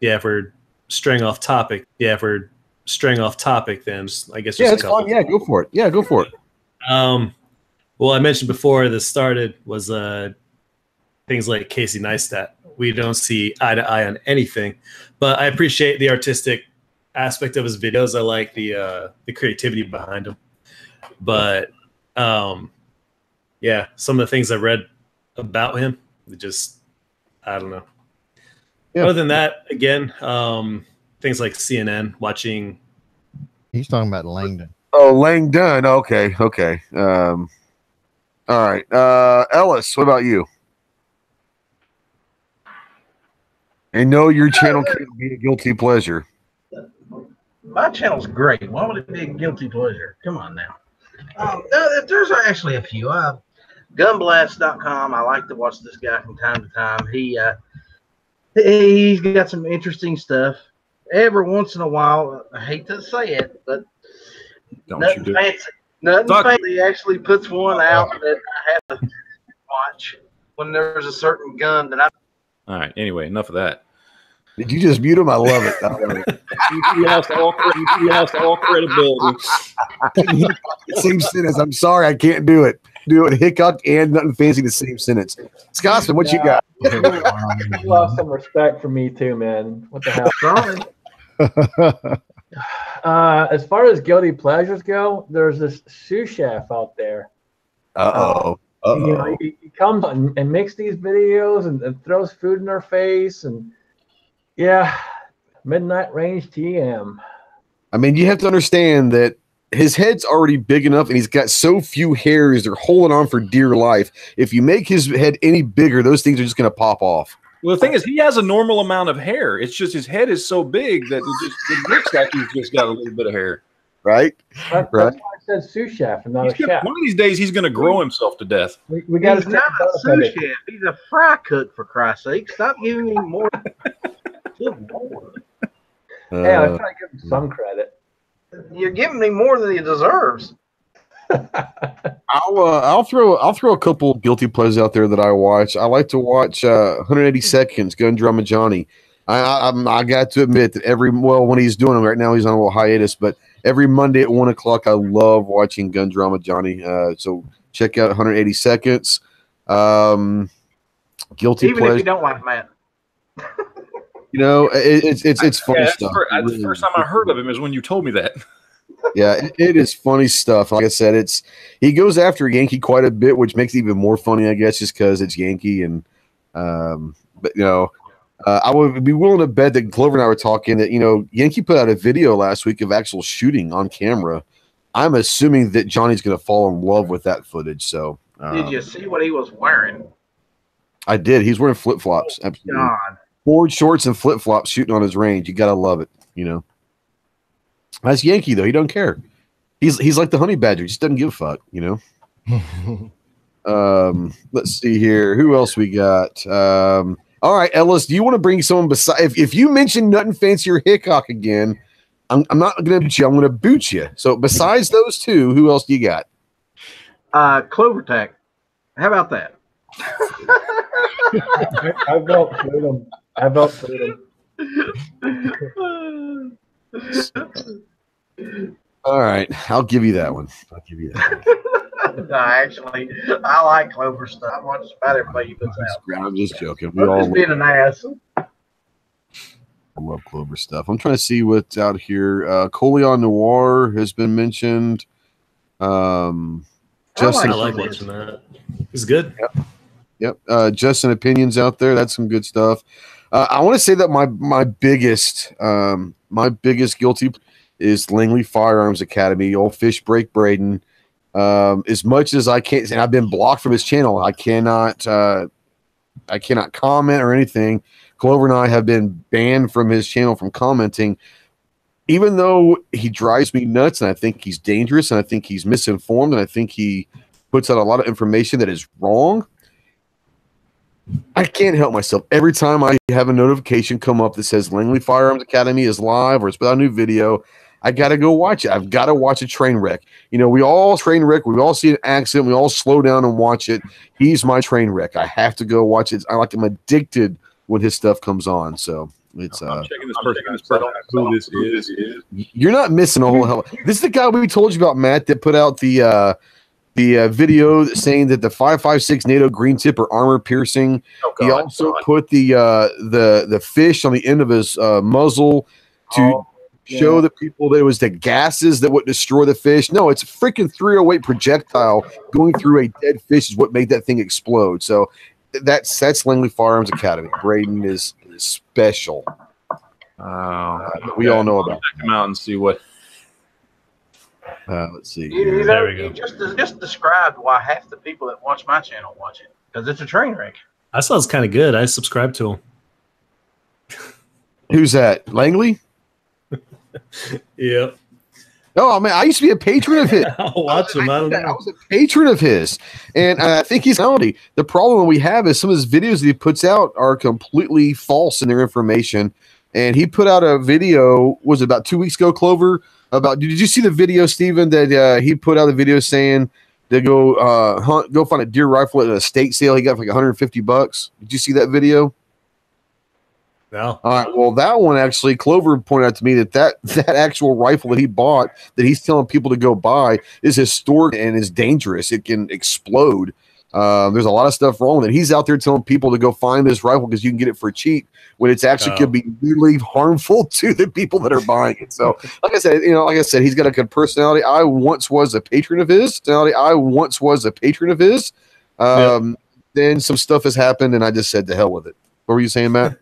yeah, if we're straying off topic, then I guess Yeah, just it's fine. Yeah, go for it. Well, I mentioned before this started was things like Casey Neistat. We don't see eye to eye on anything, but I appreciate the artistic aspect of his videos. I like the creativity behind them. But yeah, some of the things I read about him, I don't know. Yeah. Other than that, again, things like CNN, watching. He's talking about Langdon. Oh, Langdon. Okay. All right. Ellis, what about you? I know your channel can't be a guilty pleasure. My channel's great. Why would it be a guilty pleasure? Come on now. No, there's actually a few. Gunblast.com. I like to watch this guy from time to time. He's got some interesting stuff. Every once in a while, I hate to say it, but nothing fancy. He actually puts one out that I have to watch when there's a certain gun that I. All right. Anyway, enough of that. Did you just mute him? I love it. You lost all credibility. Same sentence. I'm sorry, I can't do it. Do it. Hickok and nothing fancy. The same sentence. Scotsman, what you got? You lost some respect for me too, man. What the hell? Sorry. As far as guilty pleasures go, there's this sous chef out there. Uh-oh. You know, he comes and makes these videos and throws food in our face, and yeah, midnight range TM. I mean, you have to understand that his head's already big enough, and he's got so few hairs, they're holding on for dear life. If you make his head any bigger, those things are just going to pop off. Well, the thing is, he has a normal amount of hair. It's just his head is so big that it looks like he's just got a little bit of hair. Right? That's why I said sous chef and not a chef. One of these days, he's going to grow himself to death. We got He's not a sous chef. He's a fry cook, for Christ's sake. Stop giving me more. Good Lord. Hey, I try to give him some credit. You're giving me more than he deserves. I'll throw a couple guilty pleasures out there that I watch. I like to watch 180 Seconds, Gun Drama Johnny. I got to admit that when he's doing them right now, he's on a little hiatus, but every Monday at 1:00, I love watching Gun Drama Johnny. So check out 180 Seconds. Guilty Even pleasure. if you don't like Matt. You know, it's funny stuff. That's the first time I heard of him is when you told me that. Yeah, it is funny stuff. Like I said, he goes after Yankee quite a bit, which makes it even more funny, I guess, just because it's Yankee. And but you know, I would be willing to bet that Clover and I were talking that Yankee put out a video last week of actual shooting on camera. I'm assuming that Johnny's going to fall in love with that footage. So did you see what he was wearing? I did. He's wearing flip flops. Absolutely. God. Board shorts and flip flops shooting on his range. You gotta love it. That's Yankee though. He don't care. He's like the honey badger. He just doesn't give a fuck. Let's see here. Who else we got? All right, Ellis. Do you want to bring someone beside? If you mention nothing fancy or Hickok again, I'm not gonna boot you. I'm gonna boot you. So besides those two, who else do you got? Clover Tech. How about that? I vote freedom. All right, I'll give you that one. No, actually, I like Clover stuff. I watch about everybody he puts out. I'm just joking. I'm just being an ass. I love Clover stuff. I'm trying to see what's out here. Coleon Noir has been mentioned. Justin, I like watching that. It's good. Yep. Justin Opinions out there. That's some good stuff. I want to say that my biggest guilty is Langley Firearms Academy, old Fish Break Braden. As much as I can't, and I've been blocked from his channel. I cannot comment or anything. Clover and I have been banned from his channel from commenting, even though he drives me nuts, and I think he's dangerous, and I think he's misinformed, and I think he puts out a lot of information that is wrong. I can't help myself. Every time I have a notification come up that says Langley Firearms Academy is live or it's put out a new video, I got to go watch it. I've got to watch a train wreck. You know, we all train wreck. We all see an accident. We all slow down and watch it. He's my train wreck. I have to go watch it. I'm addicted when his stuff comes on. So it's I'm checking this person. I don't know who this is. You're not missing a whole hell. This is the guy we told you about, Matt, that put out the video saying that the 5.56 NATO green tip are armor piercing. He also put the fish on the end of his muzzle to show the people that it was the gases that would destroy the fish. No, it's a freaking 308 projectile going through a dead fish is what made that thing explode. So that's Langley Firearms Academy. Braden is special. We all know about. Check him out and see what. Let's see. There we go. You just described why half the people that watch my channel watch it, because it's a train wreck. I saw it's kind of good. I subscribed to him. Who's that? Langley? Yep. No, I mean, I used to be a patron of his. I'll watch him. I don't know. I was a patron of his, and I think he's quality. The problem we have is some of his videos that he puts out are completely false in their information. And he put out a video, was it about 2 weeks ago, Clover? Did you see the video, Steven, that he put out a video saying to go find a deer rifle at an estate sale he got for like $150? Did you see that video? No. All right. Well, that one actually, Clover pointed out to me that actual rifle that he bought that he's telling people to go buy is historic and is dangerous. It can explode. There's a lot of stuff wrong with it. He's out there telling people to go find this rifle because you can get it for cheap when it's actually could be really harmful to the people that are buying it. So, like I said, he's got a good personality. I once was a patron of his. Then some stuff has happened, and I just said to hell with it. What were you saying, Matt?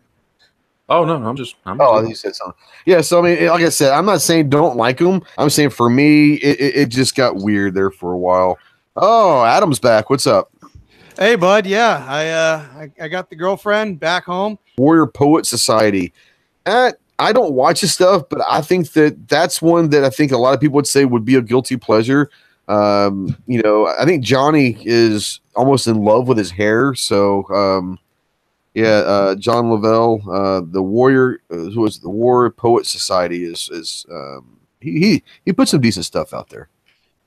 Oh no, I'm just. You said something. Yeah, so I mean, like I said, I'm not saying don't like him. I'm saying for me, it just got weird there for a while. Oh, Adam's back. What's up? Hey, bud. Yeah, I got the girlfriend back home. Warrior Poet Society. I don't watch his stuff, but I think that's one that I think a lot of people would say would be a guilty pleasure. I think Johnny is almost in love with his hair. So, John Lavelle, the Warrior, who was the Warrior Poet Society, he put some decent stuff out there.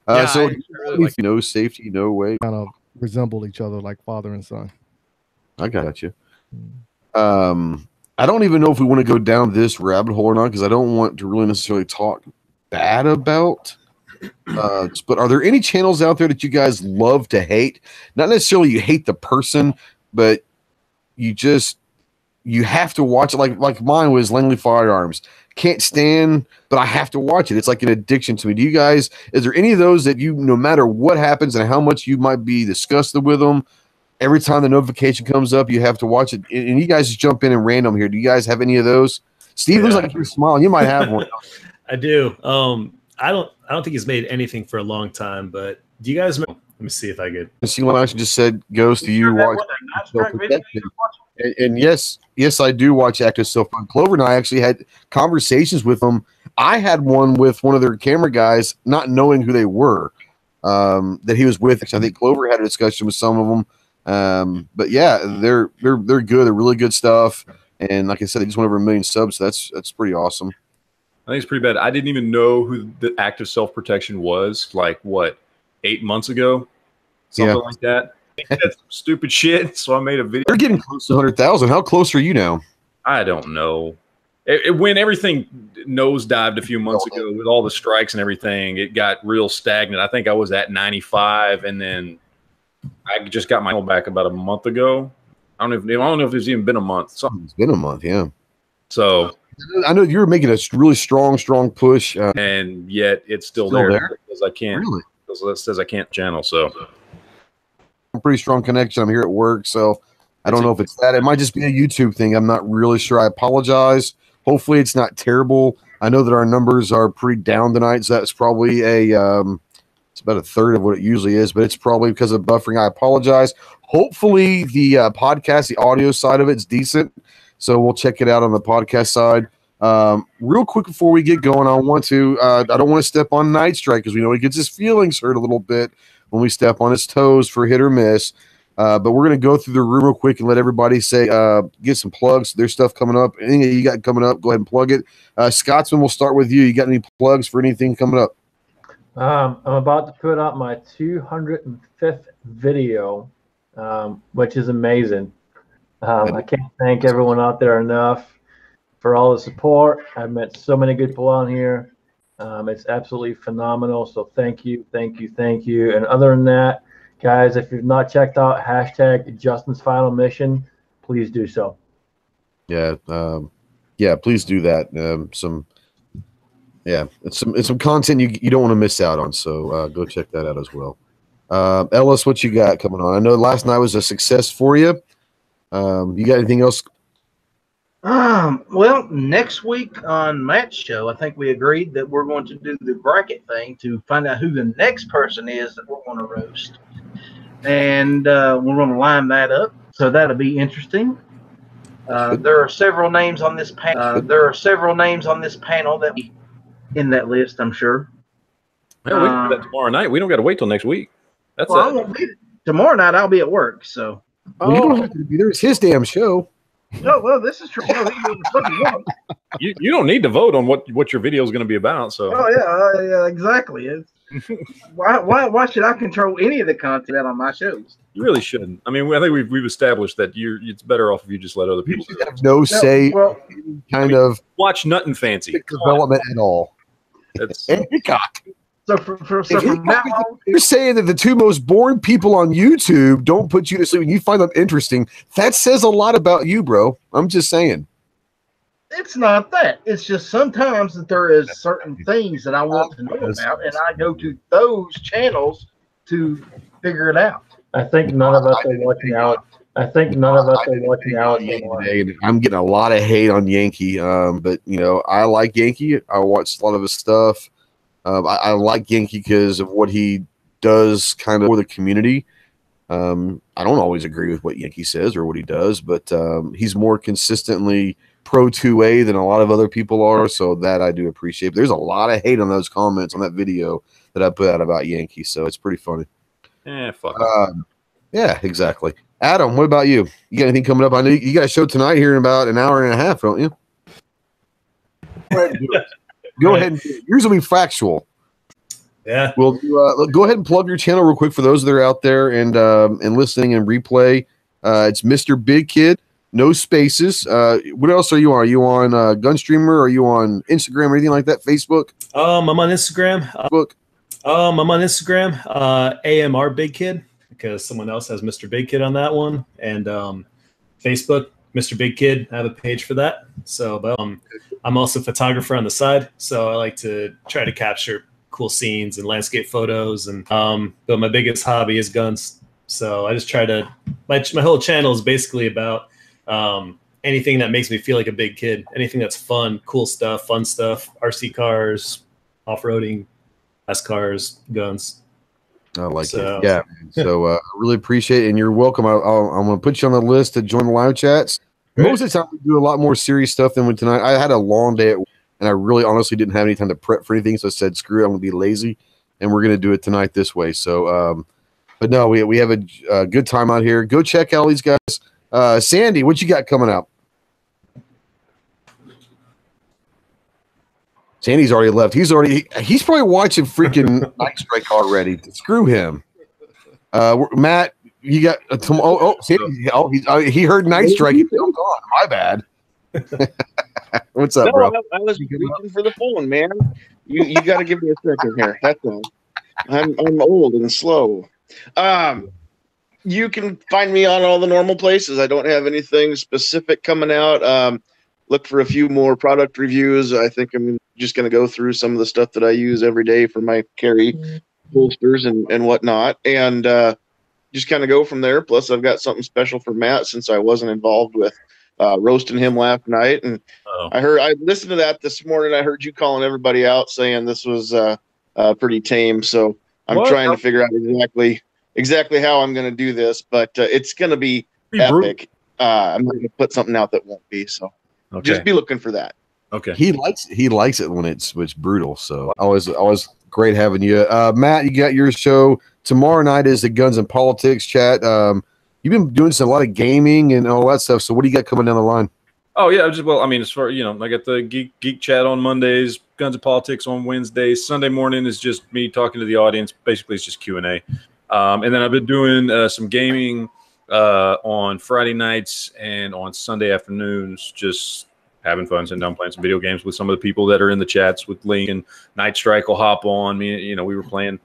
No safety, no way. Kind of resemble each other like father and son. I got you. I don't even know if we want to go down this rabbit hole or not because I don't want to really necessarily talk bad about. But are there any channels out there that you guys love to hate? Not necessarily you hate the person, but you have to watch it. Like mine was Langley Firearms. Can't stand, but I have to watch it. It's like an addiction to me. Do you guys, is there any of those that you, no matter what happens and how much you might be disgusted with them, every time the notification comes up, you have to watch it? And you guys just jump in and random here. Do you guys have any of those? Steve looks like you're smiling. You might have one. I do. I don't think he's made anything for a long time, but do you guys remember? Let me see if I could. See what I actually just said goes to you. Watch and yes, I do watch Active Self-Fund. Clover and I actually had conversations with them. I had one with one of their camera guys, not knowing who they were, that he was with. I think Clover had a discussion with some of them. But yeah, they're good. They're really good stuff. And like I said, they just went over 1 million subs. So that's pretty awesome. I think it's pretty bad. I didn't even know who the Active Self-Protection was. Like what, 8 months ago, something like that. That's stupid shit. So I made a video. They're getting close to 100,000. How close are you now? I don't know. When everything nosedived a few months ago with all the strikes and everything, it got real stagnant. I think I was at 95, and then I just got my channel back about a month ago. I don't know if it's even been a month. It's been a month, yeah. So I know you're making a really strong push, and yet it's still there because I can't. Really? Because it says I can't channel. So a pretty strong connection. I'm here at work, so I don't know if it's that. It might just be a YouTube thing. I'm not really sure. I apologize. Hopefully, it's not terrible. I know that our numbers are pretty down tonight, so that's probably it's about a third of what it usually is, but it's probably because of buffering. I apologize. Hopefully, the podcast, the audio side of it's decent. So we'll check it out on the podcast side. Real quick before we get going, I don't want to step on Night Strike because we know he gets his feelings hurt a little bit when we step on his toes for hit or miss. But we're going to go through the room real quick and let everybody say, get some plugs. There's stuff coming up. Anything that you got coming up, go ahead and plug it. Scotsman, we'll start with you. You got any plugs for anything coming up? I'm about to put out my 205th video, which is amazing. I can't thank everyone out there enough for all the support. I've met so many good people on here. It's absolutely phenomenal. So thank you, thank you, thank you. And other than that, guys, if you've not checked out hashtag Justin's Final Mission, please do so. Yeah, please do that. It's some content you don't want to miss out on. So go check that out as well. Ellis, what you got coming on? I know last night was a success for you. You got anything else? Well, next week on Matt's show, I think we agreed that we're going to do the bracket thing to find out who the next person is that we're going to roast. And we're going to line that up. So that'll be interesting. There are several names on this panel. That be in that list, I'm sure. Yeah, we can do that tomorrow night. We don't got to wait till next week. That's I won't be tomorrow night. I'll be at work. So you don't have to be there. It's his damn show. No, well, this is true. You don't need to vote on what your video is going to be about. So. Oh yeah, exactly. Why should I control any of the content on my shows? You really shouldn't. I mean, I think we've established that it's better off if you just let other people do it. Have no say. Well, watch Nuttin' Fancy development at all. That's So from now on, you're saying that the two most boring people on YouTube don't put you to sleep and you find them interesting. That says a lot about you, bro. I'm just saying. It's not that. It's just sometimes that there is certain things that I want to know about, and I go to those channels to figure it out. I think none of us are watching out. I think none of us are watching out anymore. I'm getting a lot of hate on Yankee, but I like Yankee. I watch a lot of his stuff. I like Yankee because of what he does kind of for the community. I don't always agree with what Yankee says or what he does, but he's more consistently pro 2A than a lot of other people are, so that I do appreciate. But there's a lot of hate on those comments on that video that I put out about Yankee, so it's pretty funny. Fuck. Yeah, exactly. Adam, what about you? You got anything coming up? I know you got a show tonight here in about an hour and a half, don't you? Go ahead and do it. Yours will be factual. Yeah. Well, go ahead and plug your channel real quick for those that are out there and listening and replay. It's Mr. Big Kid, no spaces. What else are you on? Are you on GunStreamer? Are you on Instagram or anything like that? Facebook? I'm on Instagram. I'm on Instagram. AMR Big Kid, because someone else has Mr. Big Kid on that one, and Facebook, Mr. Big Kid. I have a page for that. So, but I'm also a photographer on the side, so I like to try to capture cool scenes and landscape photos. And but my biggest hobby is guns. So I just try to my whole channel is basically about anything that makes me feel like a big kid. Anything that's fun, cool stuff, fun stuff, RC cars, off-roading, fast cars, guns. I like it. Yeah. So I really appreciate it, and you're welcome. I'm going to put you on the list to join the live chats. Great. Most of the time, we do a lot more serious stuff than tonight. I had a long day at work, and I really honestly didn't have any time to prep for anything, so I said, screw it, I'm going to be lazy, and we're going to do it tonight this way. So, but no, we have a good time out here. Go check out these guys. Sandy, what you got coming out? Sandy's already left. He's probably watching freaking Night Strike already. Screw him. Matt, you got Sandy, he heard Night Strike. He's gone. My bad. What's up, bro? I was reaching for the phone, man. You got to give me a second here. That's all. I'm old and slow. You can find me on all the normal places. I don't have anything specific coming out. Look for a few more product reviews. I think I'm just going to go through some of the stuff that I use every day for my carry holsters and whatnot, and just kind of go from there. Plus, I've got something special for Matt since I wasn't involved with roasting him last night. And I listened to that this morning. I heard you calling everybody out saying this was pretty tame. So I'm trying to figure out exactly how I'm going to do this, but it's going to be epic. I'm going to put something out that won't be. So just be looking for that. Okay. He likes it when it's brutal. So always great having you. Matt, you got your show tomorrow night is the Guns and Politics chat. You've been doing a lot of gaming and all that stuff. So what do you got coming down the line? Oh yeah, I mean, as far I got the geek chat on Mondays, Guns and Politics on Wednesdays. Sunday morning is just me talking to the audience. Basically, it's just Q&A. And then I've been doing some gaming on Friday nights and on Sunday afternoons, just having fun, sitting down playing some video games with some of the people that are in the chats with Link and Night Strike will hop on me. We were playing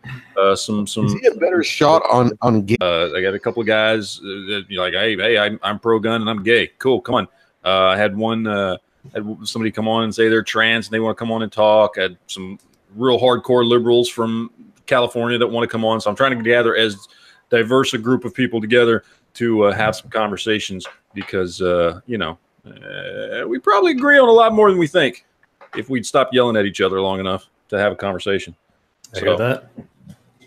some. Is he a better shot on game? I got a couple of guys that like, hey, I'm pro gun and I'm gay. Cool, come on. I had had somebody come on and say they're trans and they want to come on and talk. I had some real hardcore liberals from California that want to come on. So I'm trying to gather as diverse a group of people together to have some conversations because, we probably agree on a lot more than we think if we'd stop yelling at each other long enough to have a conversation. I hear that.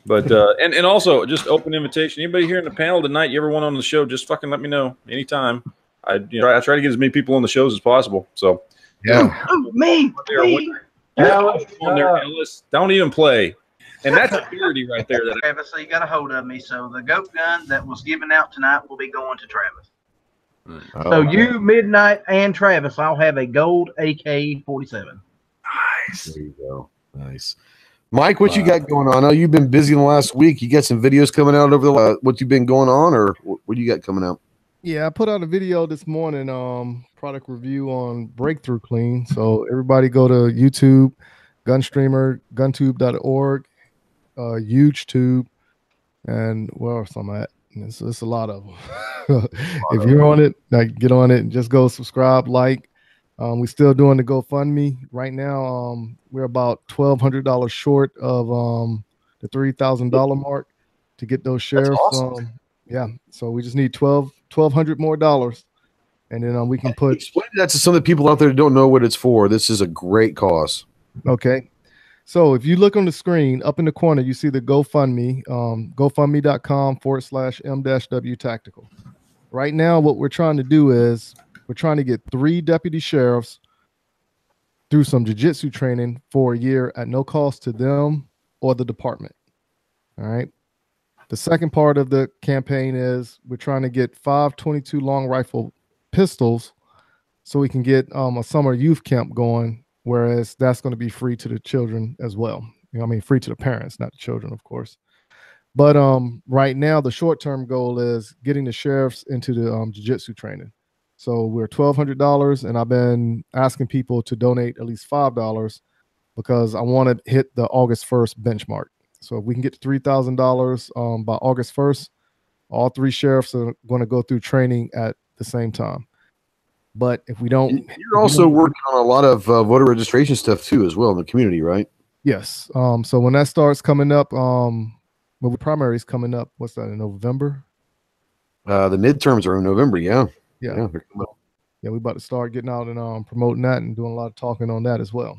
But and also just open invitation. Anybody here in the panel tonight, you ever want on the show, just fucking let me know anytime. I try to get as many people on the shows as possible. So yeah. Oh, me. Ellis, don't even play. And that's a purity right there. Travis, so you got a hold of me. So the goat gun that was given out tonight will be going to Travis. So you, Midnight, and Travis, I'll have a gold AK-47. Nice. There you go. Nice. Mike, what you got going on? I know you've been busy in the last week. You got some videos coming out over the what you've been going on, or what do you got coming out? Yeah, I put out a video this morning, product review on Breakthrough Clean. So everybody go to YouTube, GunStreamer, GunTube.org, UGEtube, and where else I'm at? It's a lot of them. If you're on it, get on it and just go subscribe, like. We're still doing the GoFundMe right now. We're about $1,200 short of the $3,000 mark to get those shares. Awesome. Yeah, so we just need $1,200 more dollars, and then we can put. Explain that to some of the people out there that don't know what it's for. This is a great cause. Okay, so if you look on the screen up in the corner, you see the GoFundMe, GoFundMe.com/M-W Tactical. Right now, what we're trying to do is we're trying to get 3 deputy sheriffs through some jiu-jitsu training for a year at no cost to them or the department. All right. The second part of the campaign is we're trying to get 5 22 long rifle pistols so we can get a summer youth camp going, whereas that's going to be free to the children as well. Free to the parents, not the children, of course. But right now, the short-term goal is getting the sheriffs into the jiu-jitsu training. So we're $1,200, and I've been asking people to donate at least $5 because I want to hit the August 1st benchmark. So if we can get to $3,000 by August 1st, all 3 sheriffs are going to go through training at the same time. But if we don't, you're also working on a lot of voter registration stuff too, as well in the community, right? Yes. So when that starts coming up, the primaries coming up. What's that, in November? The midterms are in November. Yeah. Yeah, we're about to start getting out and promoting that and doing a lot of talking on that as well.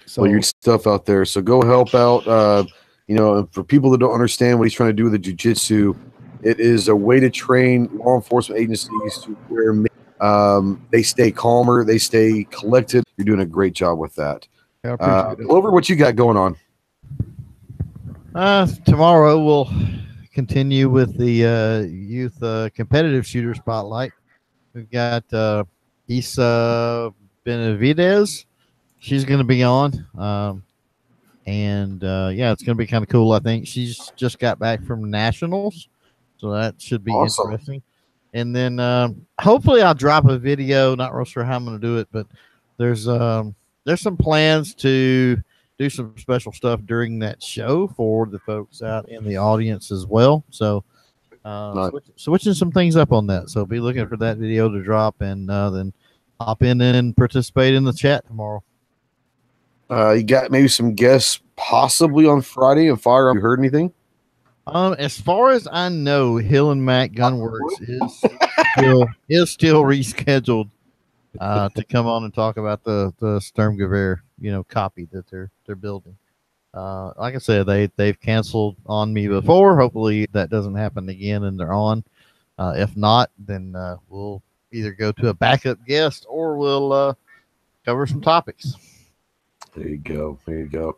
So your stuff out there. So go help out. For people that don't understand what he's trying to do with the jiu-jitsu, it is a way to train law enforcement agencies to where they stay calmer, they stay collected. You're doing a great job with that. Yeah, I appreciate it. Glover, what you got going on? Tomorrow we'll continue with the youth competitive shooter spotlight. We've got Isa Benavidez. She's going to be on. It's going to be kind of cool, I think. She's just got back from nationals, so that should be awesome. Interesting. And then hopefully I'll drop a video. Not real sure how I'm going to do it, but there's some plans to do some special stuff during that show for the folks out in the audience as well. So switching some things up on that. So be looking for that video to drop, and then hop in and participate in the chat tomorrow. You got maybe some guests possibly on Friday and Fire. Have you heard anything? As far as I know, Hill and Mac Gunworks is still rescheduled to come on and talk about the Sturmgewehr, copy that they're building. Like I said, they've canceled on me before. Hopefully that doesn't happen again and they're on. If not, then we'll either go to a backup guest or we'll cover some topics. There you go. There you go.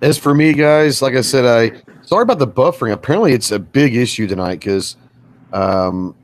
As for me, guys, like I said, Sorry about the buffering. Apparently, it's a big issue tonight because from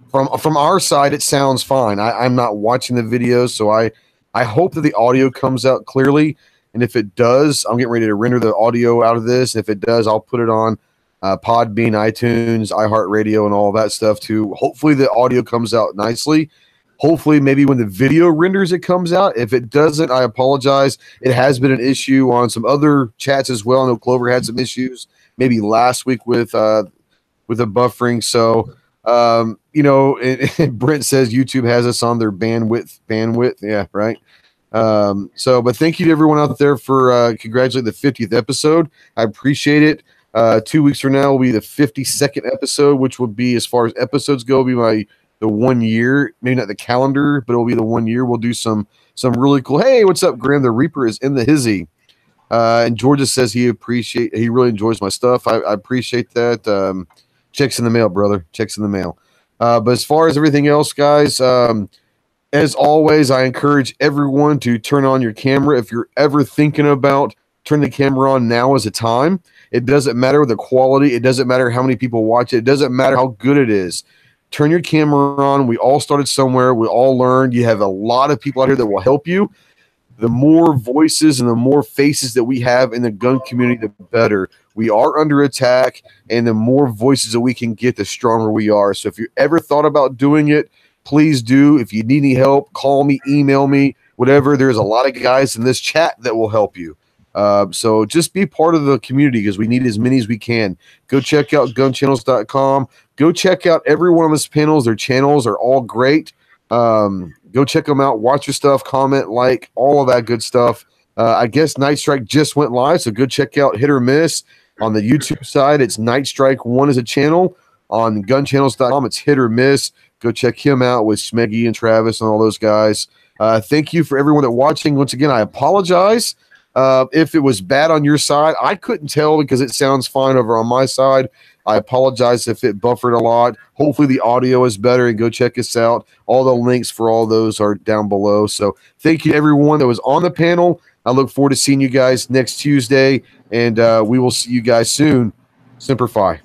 our side, it sounds fine. I'm not watching the video, so I hope that the audio comes out clearly. And if it does, I'm getting ready to render the audio out of this. If it does, I'll put it on PodBean, iTunes, iHeartRadio, and all that stuff too. Hopefully, the audio comes out nicely. Hopefully, maybe when the video renders, it comes out. If it doesn't, I apologize. It has been an issue on some other chats as well. I know Clover had some issues maybe last week with the buffering. So, and Brent says YouTube has us on their bandwidth. Yeah, right. But thank you to everyone out there for congratulating the 50th episode. I appreciate it. 2 weeks from now will be the 52nd episode, which will be, as far as episodes go, will be the 1 year, maybe not the calendar, but it'll be the 1 year. We'll do some really cool. Hey, what's up, Graham? The Reaper is in the hizzy. And Georgia says he really enjoys my stuff. I appreciate that. Checks in the mail, brother. Checks in the mail. But as far as everything else, guys, as always, I encourage everyone to turn on your camera. If you're ever thinking about turning the camera on, now is the time. It doesn't matter the quality. It doesn't matter how many people watch it. It doesn't matter how good it is. Turn your camera on. We all started somewhere. We all learned. You have a lot of people out here that will help you. The more voices and the more faces that we have in the gun community, the better. We are under attack, and the more voices that we can get, the stronger we are. So if you ever thought about doing it, please do. If you need any help, call me, email me, whatever. There's a lot of guys in this chat that will help you. So just be part of the community because we need as many as we can. Go check out GunChannels.com. Go check out every one of those panels. Their channels are all great. Go check them out. Watch your stuff, comment, like, all of that good stuff. I guess Night Strike just went live, so go check out Hit or Miss. On the YouTube side, it's Night Strike 1 as a channel. On GunChannels.com, it's Hit or Miss. Go check him out with Smeggy and Travis and all those guys. Thank you for everyone that watching. Once again, I apologize if it was bad on your side. I couldn't tell because it sounds fine over on my side. I apologize if it buffered a lot. Hopefully the audio is better, and go check us out. All the links for all those are down below. So thank you to everyone that was on the panel. I look forward to seeing you guys next Tuesday, and we will see you guys soon. Semper Fi.